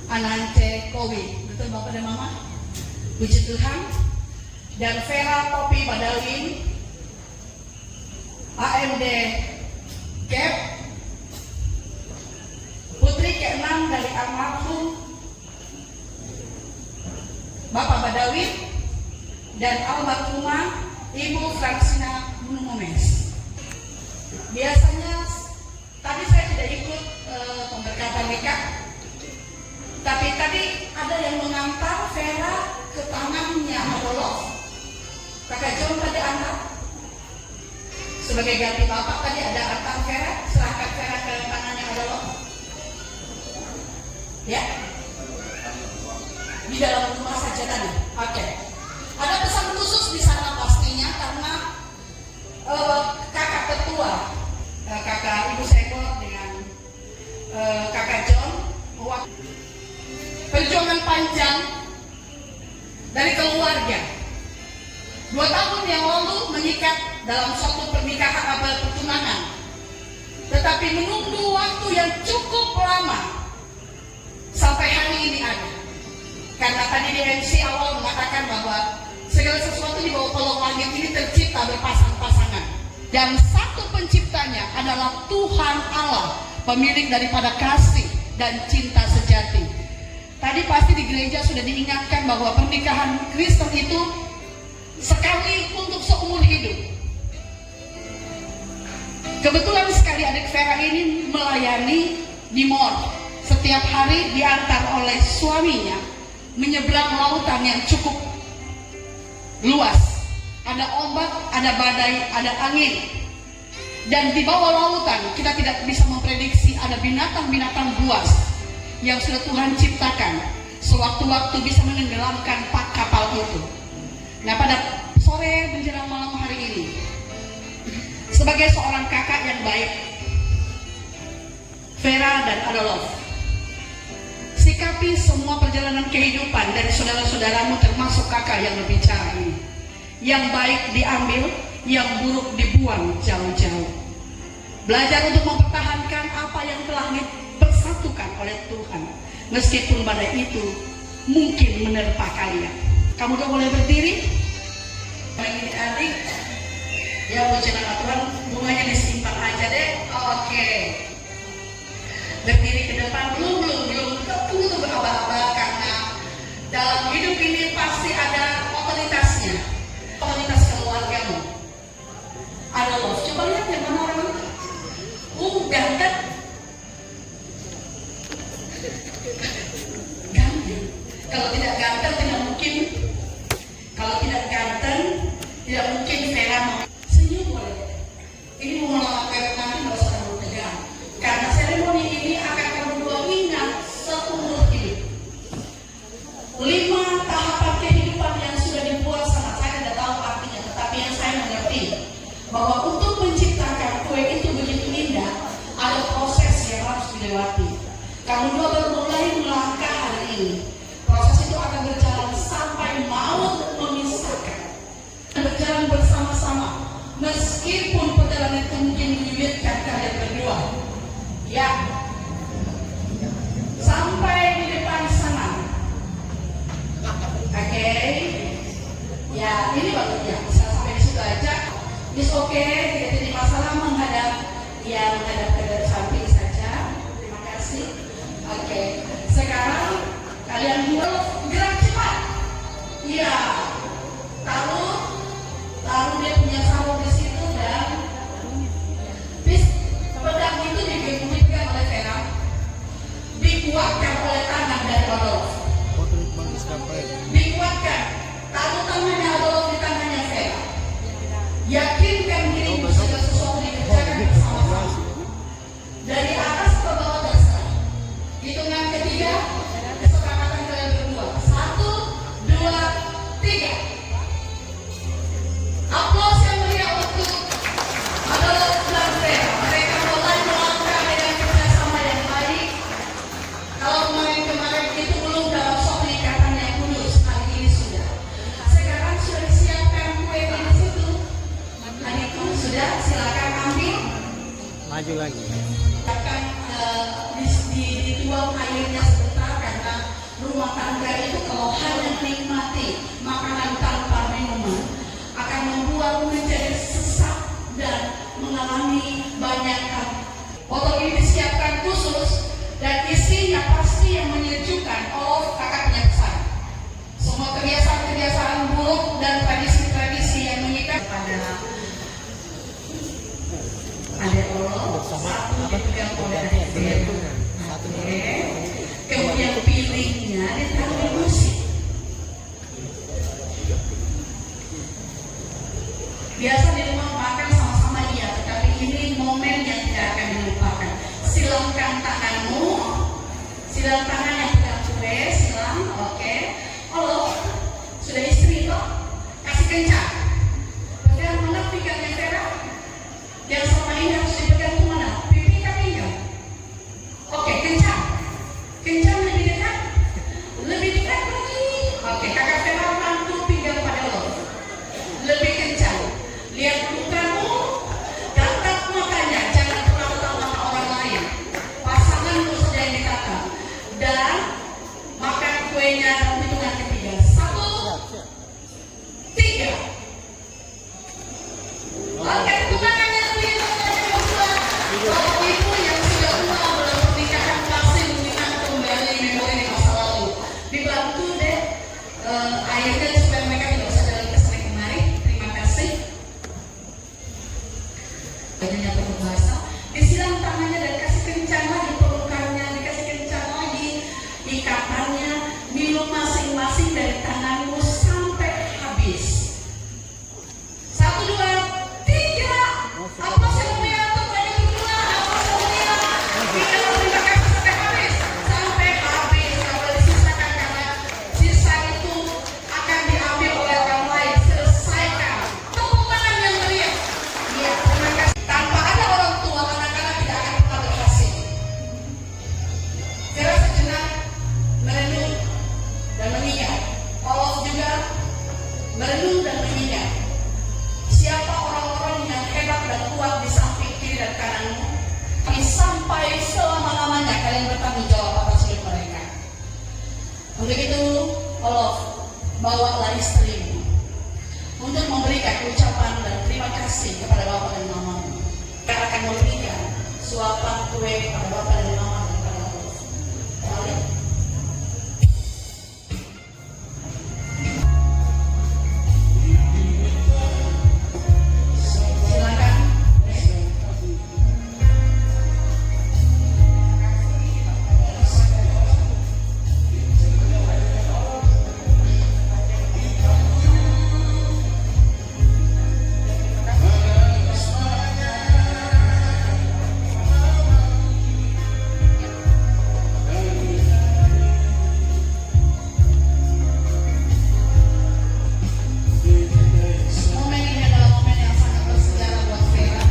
Anante Kowi. Betul Bapak dan Mama? Puji Tuhan. Dan Vera Popi Badalin, AMD Cap, putri ke-6 dari almarhum Bapak Badawin dan almarhumah Ibu Fransina Nunes. Biasanya tadi saya tidak ikut pemberkatan nikah, tapi tadi ada yang mengantar Vera ke tangannya Odolov. Kakak John tadi antar sebagai ganti bapak, tadi ada antar Vera, serahkan Vera ke tangannya Odolov. Ya, di dalam rumah saja tadi. Oke. Ada pesan khusus di sana pastinya karena kakak tetua, kakak Ibu Sekor dengan kakak John, perjuangan panjang dari keluarga. 2 tahun yang lalu mengikat dalam suatu pernikahan atau pertunangan, tetapi menunggu waktu yang cukup lama sampai hari ini ada. Karena tadi di MC awal mengatakan bahwa segala sesuatu di bawah kolong langit ini tercipta berpasang-pasangan. Dan satu penciptanya adalah Tuhan Allah, pemilik daripada kasih dan cinta sejati. Tadi pasti di gereja sudah diingatkan bahwa pernikahan Kristen itu sekali untuk seumur hidup. Kebetulan sekali adik Vera ini melayani di mall. Setiap hari diantar oleh suaminya menyeberang lautan yang cukup luas. Ada ombak, ada badai, ada angin. Dan di bawah lautan kita tidak bisa memprediksi ada binatang-binatang buas yang sudah Tuhan ciptakan. Sewaktu-waktu bisa menenggelamkan kapal itu. Nah, pada sore menjelang malam hari ini, sebagai seorang kakak yang baik, Vera dan Odolov, sikapi semua perjalanan kehidupan dari saudara-saudaramu termasuk kakak yang berbicara ini. Yang baik diambil, yang buruk dibuang jauh-jauh. Belajar untuk mempertahankan apa yang telah dipersatukan oleh Tuhan. Meskipun badai itu mungkin menerpa kalian. Kamu udah boleh berdiri. Bagi adik, ya puji nama Tuhan, bunganya disimpan aja deh. Oke. Berdiri ke depan, belum. Tunggu beraba-aba karena dalam hidup ini pasti ada otoritasnya. Otoritas keluargamu. Odolov, coba lihat yang mana orang itu. Ganteng. Ganteng. Kalau tidak ganteng tidak mungkin. Kalau tidak ganteng ini baru ya, bisa sampai di situ aja. Miss oke, tidak jadi masalah menghadap ke samping saja. Terima kasih. Oke, sekarang kalian dua gerak cepat. Iya, taruh dia punya sarung di situ dan pedang itu dipegang oleh Vera, dikuatkan oleh tangan dari Adolf. Dikuatkan, taruh tangannya Adolf di tangannya Vera. Yakinkan dirimu segala sesuatu dikerjakan bersama-sama. Dari atas ke bawah terserah. Hitungan ketiga, kesepakatan kalian berdua. 1, 2, 3. Aplaus yang meriah untuk Adolf dan Vera. Mereka mulai melangkah dengan kerjasama yang baik. Kalau kemarin itu belum dalam suatu ikatan yang kudus, kali ini sudah. Sekarang sudah disiapkan kue di situ. Adikku sudah, silakan ambil. Maju lagi. Akan dituang airnya sebentar karena rumah tangga itu kalau hanya menikmati makanan tanpa minuman akan membuat menjadi sesak dan mengalami banyak hal. Botol ini disiapkan khusus dan isinya pasti yang menyejukkan. Oh, kakak punya pesan. Semua kebiasaan-kebiasaan buruk dan tradisi-tradisi yang mengikat pada ada Allah, satu dipegang oleh adik Vera. Kemudian pilihnya ditaruh di musik. Biasa di rumah makan sama-sama iya, tetapi ini momen yang tidak akan dilupakan. Silangkan tanganmu, silang tangan yang pegang kue, silang, oke. Allah, sudah istri toh, kasih kencang. Pegang mana pinggangnya Vera? Yang selama ini harus dipegang ke mana? Pipi ke pinggang. Oke, kencang. Kencang lebih dekat. Lebih dekat lagi. Oke, kakak Vera bantu pinggang pada lo. Lebih kencang. Lihat mukamu. Tatap matanya. Jangan pernah tatap mata orang lain. Pasanganmu saja yang ditatap. Dan makan kuenya dalam hitungan ketiga. 1, 3. Oke, tangannya lebih berdua. Bapak ibu yang sudah tua dalam pernikahan pasti mengingat kembali memori di masa lalu. Dibantu deh airnya supaya mereka tidak usah jalan ke sana kemari. Terima kasih. Bajunya perlu basah. Disilang tangannya dan kasih kencang lagi pelukannya, dikasih kencang lagi ikatannya. Minum masing-masing dari tanganmu sampai habis. 1, 2, 3. Apa yang mulia untuk banyak berdua? Apa yang mulia? Kita terima kasih sampai habis. Sampai habis. Kalau disisakan karena sisa itu akan diambil oleh orang lain. Selesaikan. Tepuk tangan yang meriah. Iya, terima kasih. Tanpa ada orang tua, anak-anak tidak akan pernah berhasil. Vera sejenak merenung dan mengingat. Allah juga merenung dan mengingat. Siapa orang-orang yang hebat dan kuat di samping kiri dan kananmu? Sampai selama-lamanya kalian bertanggung jawab atas hidup mereka. Untuk itu, Allah bawalah istrimu untuk memberikan ucapan dan terima kasih kepada Bapak dan Mamamu. Kita akan memberikan suapan kue kepada Bapak dan Mama dan kepada Allah. Balik. Silakan. Momen ini adalah momen yang sangat bersejarah buat Vera.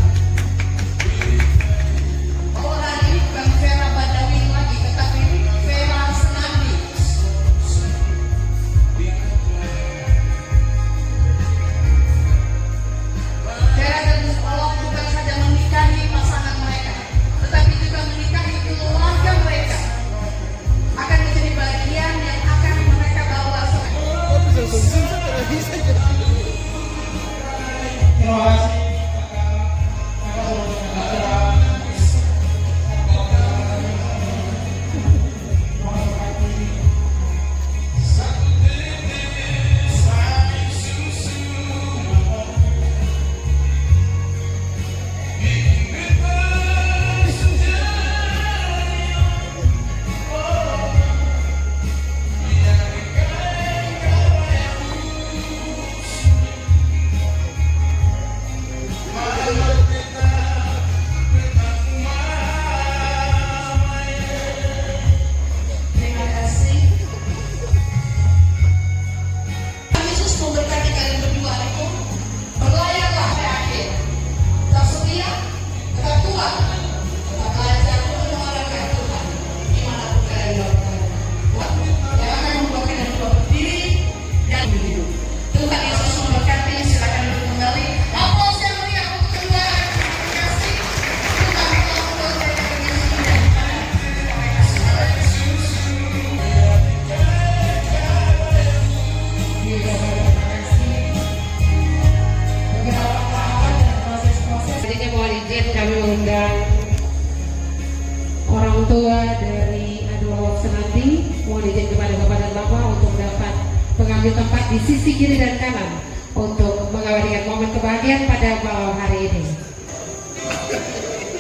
Oh, hari ini bukan Vera Badawi lagi, tetapi Vera Senandi. Vera dan Allah bukan saja menikahi pasangan mereka, tetapi juga menikahi keluarga mereka. Akan menjadi bagian yang akan mereka bawa sampai Terima kasih. Kami mengundang orang tua dari Adolf Senanti, mohon izin kepada Bapak dan Bapak untuk dapat mengambil tempat di sisi kiri dan kanan untuk mengabadikan momen kebahagiaan pada malam hari ini.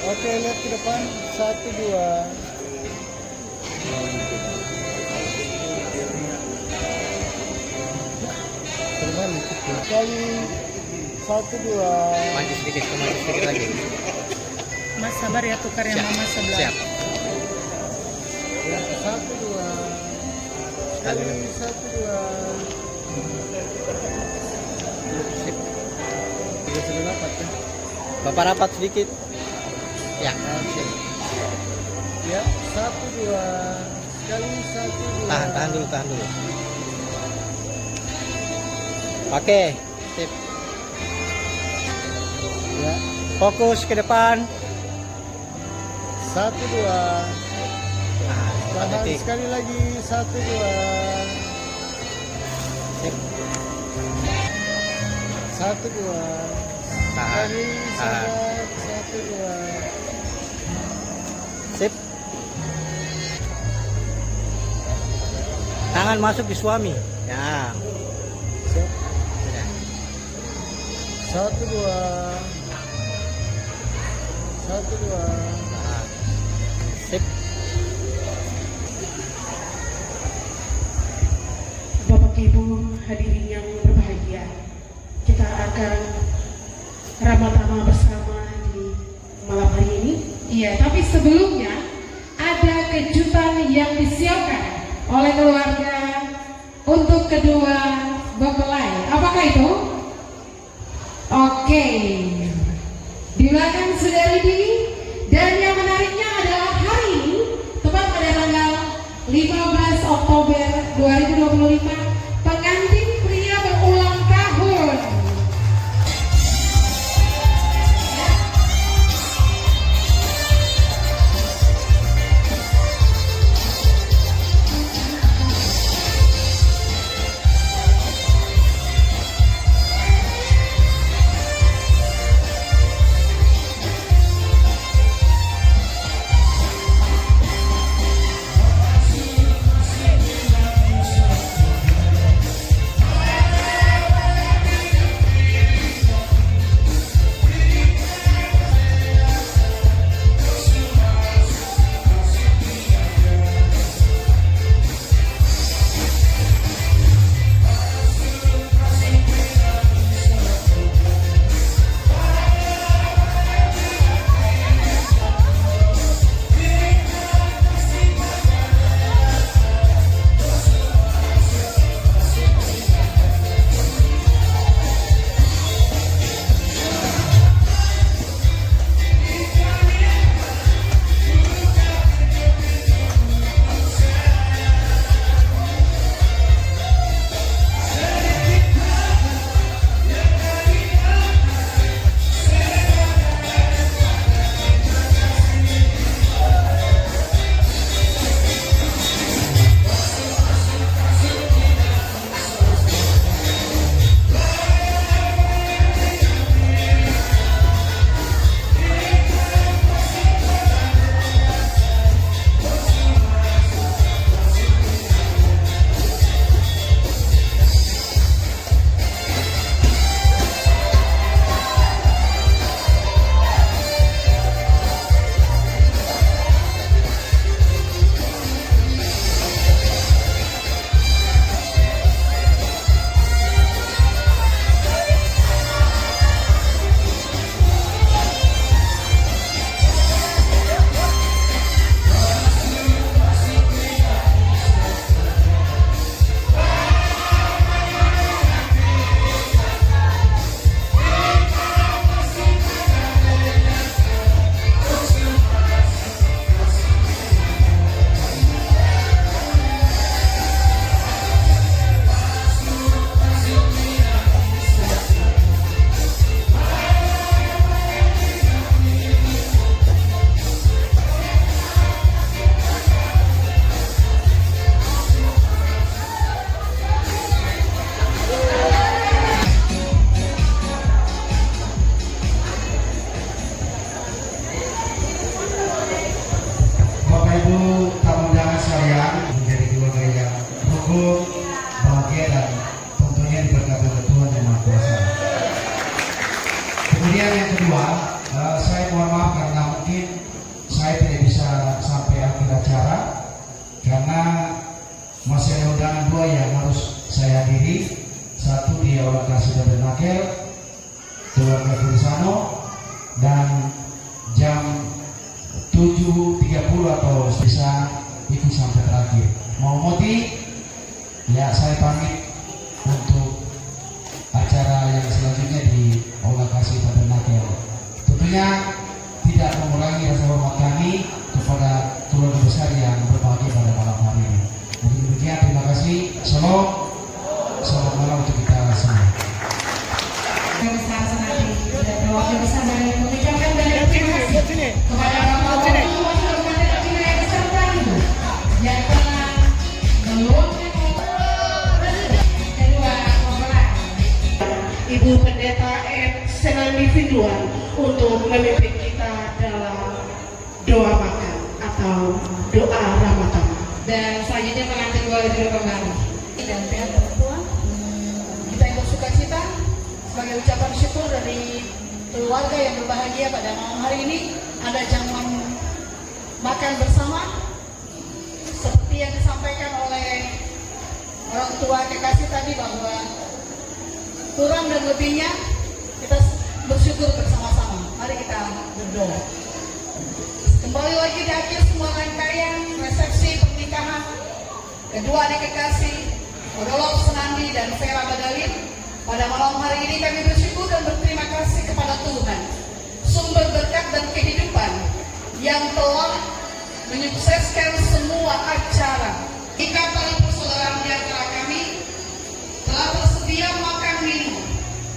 Oke, lihat ke depan. 1, 2. Terbalik sekali. 1, 2. Maju sedikit lagi. Mas sabar ya, tukar yang mama sebelah. Siap. Ya, 1, 2. Sekali. 1, 2. Sip. Sudah sudah rapat ya. Bapak rapat sedikit. Ya. Sip. Ya, 1, 2. Sekali. 1, 2. Tahan dulu. Oke, sip. Ya. Fokus ke depan. 1, 2. Tahan detik. sekali lagi. 1, 2. Sip. 1, 2. Tahan. Sekali. Sabar. 1, 2. Sip. Tangan masuk di suami. Ya. Sip. Sudah. 1, 2. 1, 2. Sip. Bapak Ibu hadirin yang berbahagia, kita akan ramah-ramah bersama di malam hari ini. Iya, tapi sebelumnya ada kejutan yang disiapkan oleh keluarga untuk kedua mempelai. Apakah itu? Oke. Di belakang sudah ready. Dan yang menariknya adalah hari ini, tepat pada tanggal 15 Oktober 2025, pengantin pria berulang tahun. Kuasa. Kemudian yang kedua, saya mohon maaf karena mungkin saya tidak bisa sampai akhir acara karena masih ada undangan dua yang harus saya hadiri. Satu di Aula Kasih Tabernakel, keluarga Furisano, dan jam 7.30 atau bisa ikut sampai terakhir. Mau moti, ya saya pamit untuk acara yang selanjutnya di Aula Kasih Tabernakel. Tentunya tidak mengurangi rasa hormat kami kepada keluarga besar yang berbahagia pada malam hari ini. Mungkin demikian, terima kasih. Selamat malam untuk kita semua. Besar senanti dan wakil besar dari mengucapkan banyak terima kasih kepada orang tua wakil kabupaten Cina yang beserta ibu yang telah meluangkan kedua mempelai. Ibu Pendeta M. Senandi Finduan untuk memimpin kita dalam doa makan atau doa Ramadan. Dan selanjutnya pengantin boleh duduk kembali. Dan pihak perempuan, kita ikut sukacita sebagai ucapan syukur dari keluarga yang berbahagia pada malam hari ini. Ada jamuan makan bersama seperti yang disampaikan oleh orang tua kekasih tadi, bahwa kurang dan lebihnya kita bersyukur bersama-sama. Mari kita berdoa. Kembali lagi di akhir semua rangkaian resepsi pernikahan kedua adik kekasih Odolok Senandi dan Vera Badalin. Pada malam hari ini kami bersyukur dan berterima kasih kepada Tuhan, sumber berkat dan kehidupan yang telah menyukseskan semua acara. Ikatan persaudaraan di antara kami telah tersedia makan minum.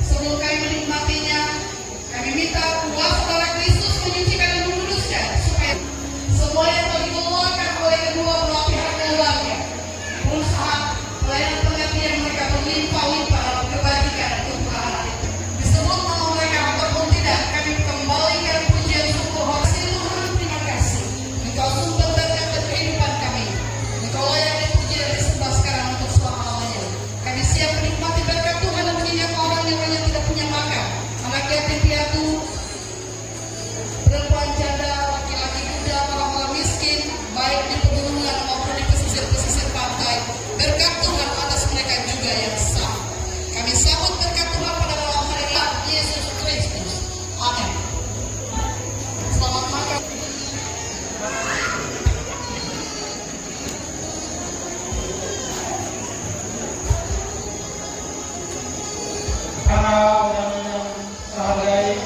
Sebelum kami menikmatinya, kami minta kuasa darah Kristus menyucikan dan menguduskan supaya semua yang telah dikeluarkan oleh kedua belah pihak keluarga berusaha pelayanan pengabdian mereka berlimpah-limpah dalam kebajikan dan kemuliaan itu. Disebut nama mereka ataupun tidak, kami kembalikan pujian syukur hormat. Tuhan, terima kasih. Engkau sumber berkat dan kehidupan kami. Engkau layak dipuji dan disembah sekarang untuk selama-lamanya. Kami siap menikmati berkat Tuhan dan mengingat orang yang hanya tidak punya makan, anak yatim piatu, perempuan janda, laki-laki muda, orang-orang miskin, baik di pegunungan maupun di pesisir-pesisir pantai. Berkat Tuhan atas mereka juga yang sah. Kami sambut berkat Tuhan pada malam hari ini, Yesus Kristus. Amin. Selamat makan. Karena orang yang sehargai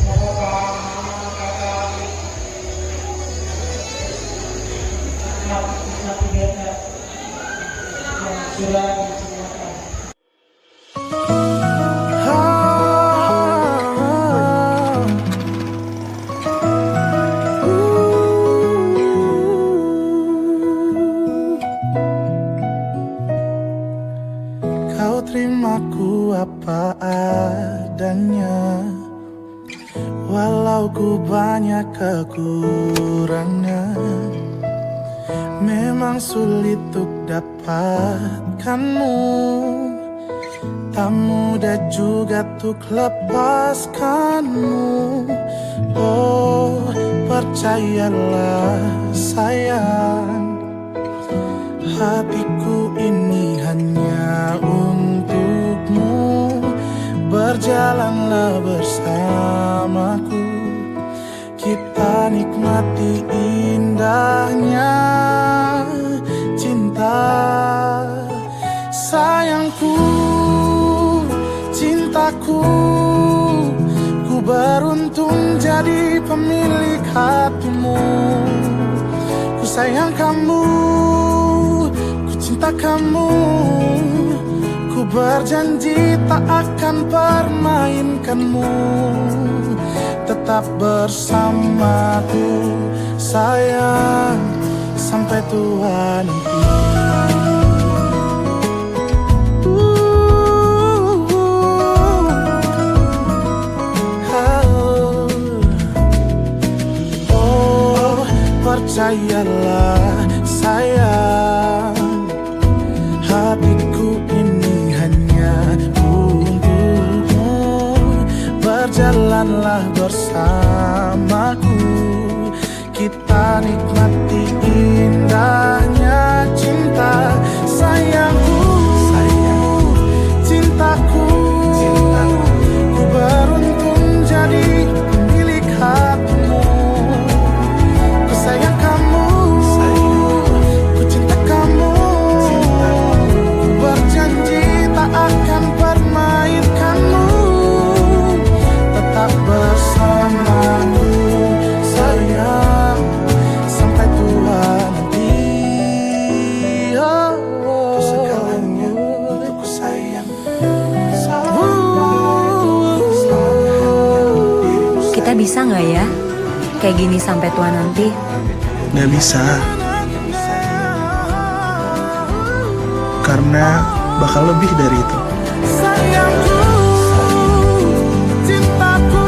semoga anak-anak nabi-nabi yang sudah disediakan. Kau terimaku apa adanya, walau ku banyak kekurangan. Memang sulit untuk dapatkanmu, tak mudah juga untuk lepaskanmu. Oh, percayalah sayang, hatiku ini hanya untukmu. Berjalanlah bersamaku, kita nikmati indahnya cinta. Sayangku, cintaku, ku beruntung jadi pemilik hatimu. Ku sayang kamu, ku cinta kamu, ku berjanji tak akan permainkanmu. Tetap bersamaku sayang, sampai Tuhan percayalah sayang, hatiku bisa nggak ya? Kayak gini sampai tua nanti. Nggak bisa. Karena bakal lebih dari itu. Sayangku, cintaku,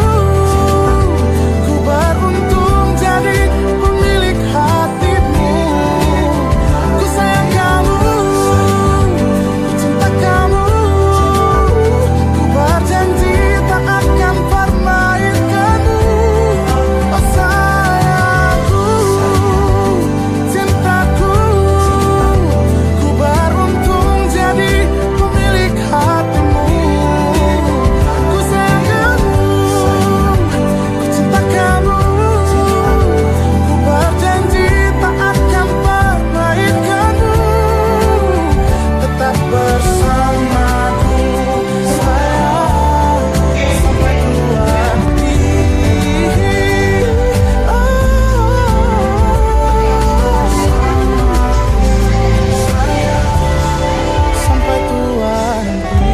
ku beruntung jadi pemilik hatimu. Ku sayang kamu, ku cinta kamu. Ku berjanji tak akan permainkanmu. Oh sayangku, cintaku, ku beruntung jadi pemilik hatimu. Ku sayang kamu, ku cinta kamu. Ku berjanji tak akan permainkanmu. Tetap bersamaku sayang, sampai tua nanti. Sampai tua nanti.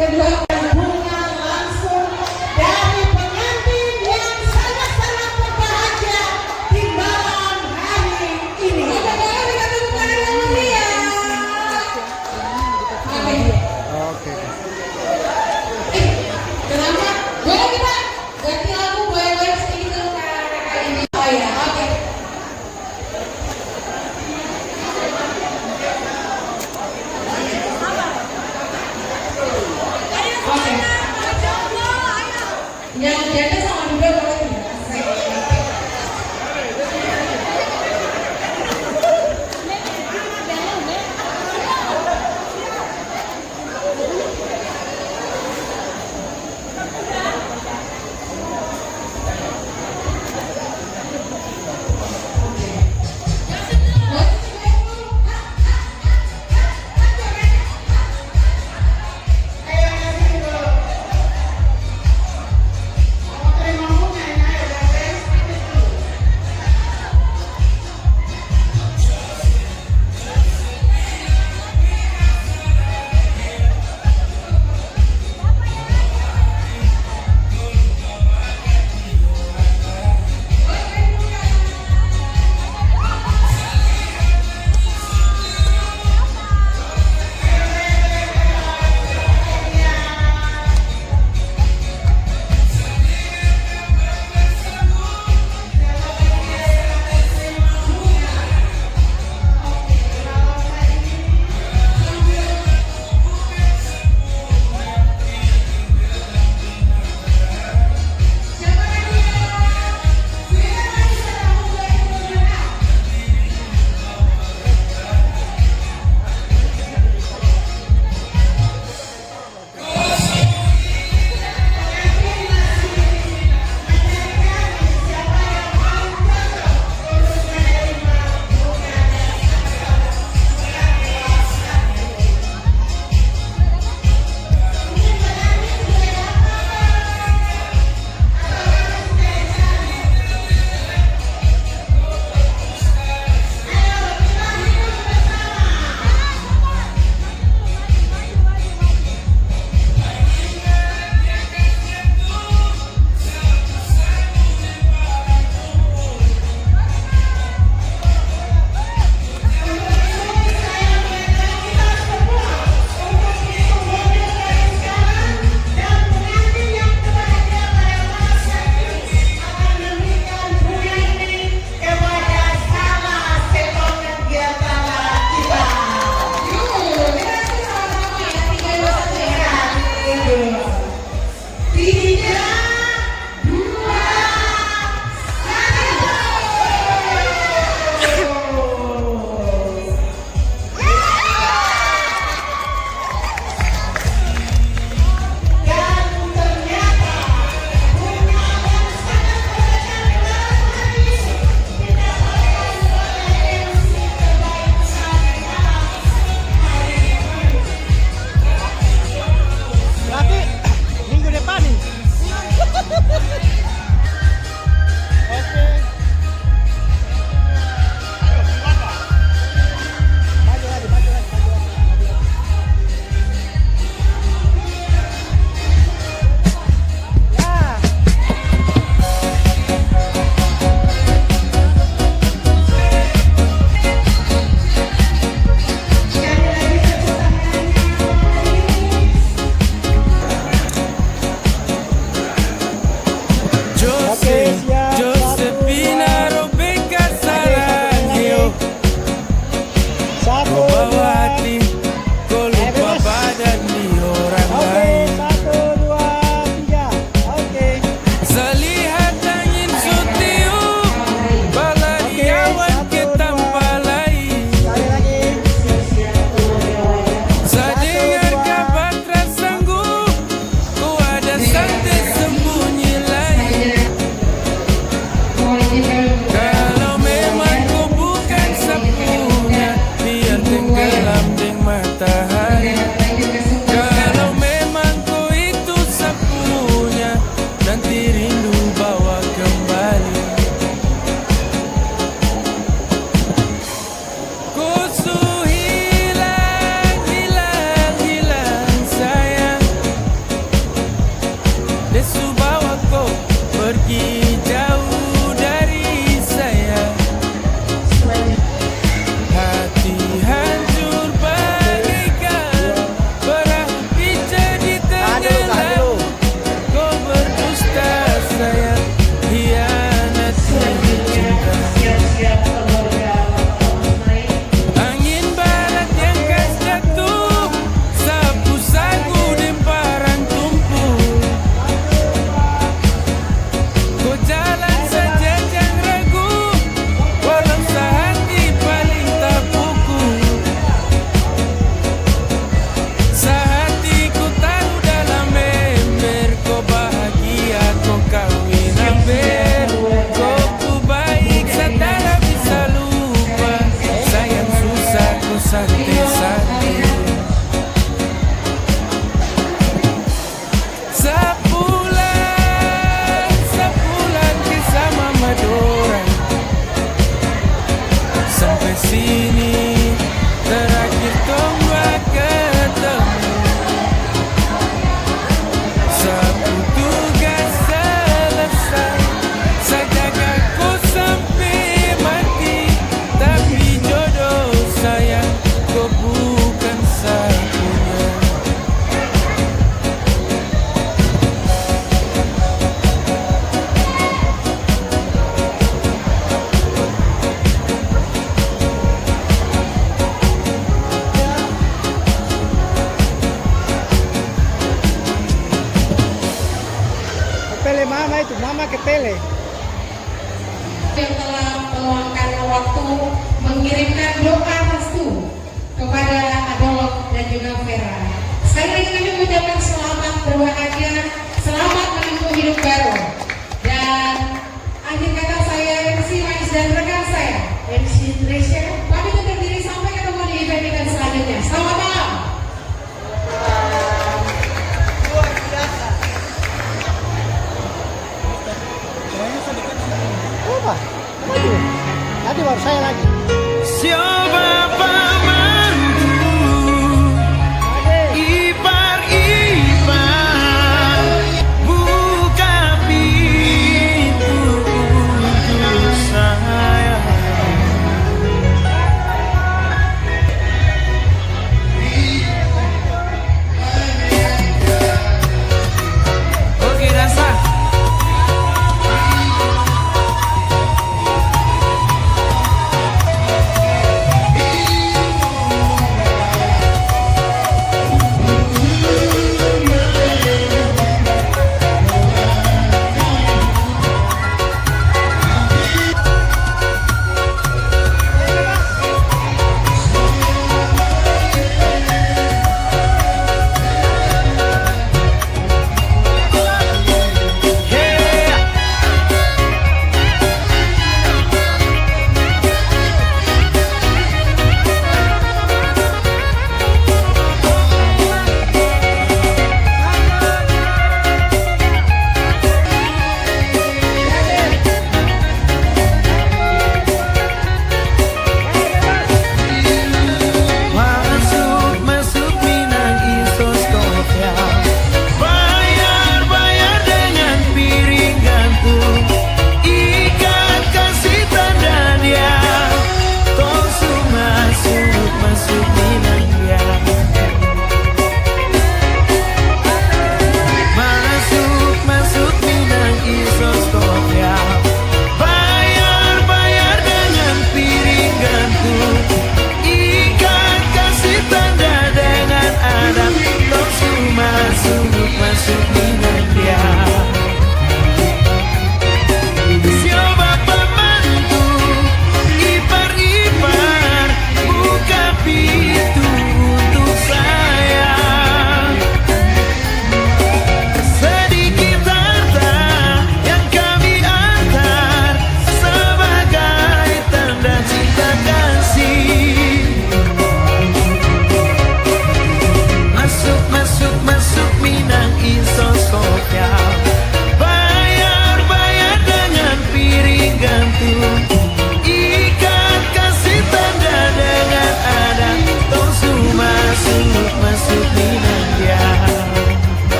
Kedua bunga langsung dari pengantin yang sangat-sangat berbahagia di malam hari ini. Boleh dikatakan bukan yang mulia. Oke. Kenapa? Boleh kita ganti lagu, boleh sedikit dulu kali ini. Oh iya, oke. Yang janda sama juga boleh tidak? Mama Kepele. Yang telah meluangkan waktu mengirimkan doa restu kepada Adolf dan juga Vera. Sekali lagi kami mengucapkan selamat berbahagia, selamat menempuh hidup baru. Dan akhir kata saya MC Mais dan rekan saya MC Indonesia pamit undur diri sampai ketemu di event selanjutnya. Selamat malam. Luar biasa. Nanti baru saya lagi.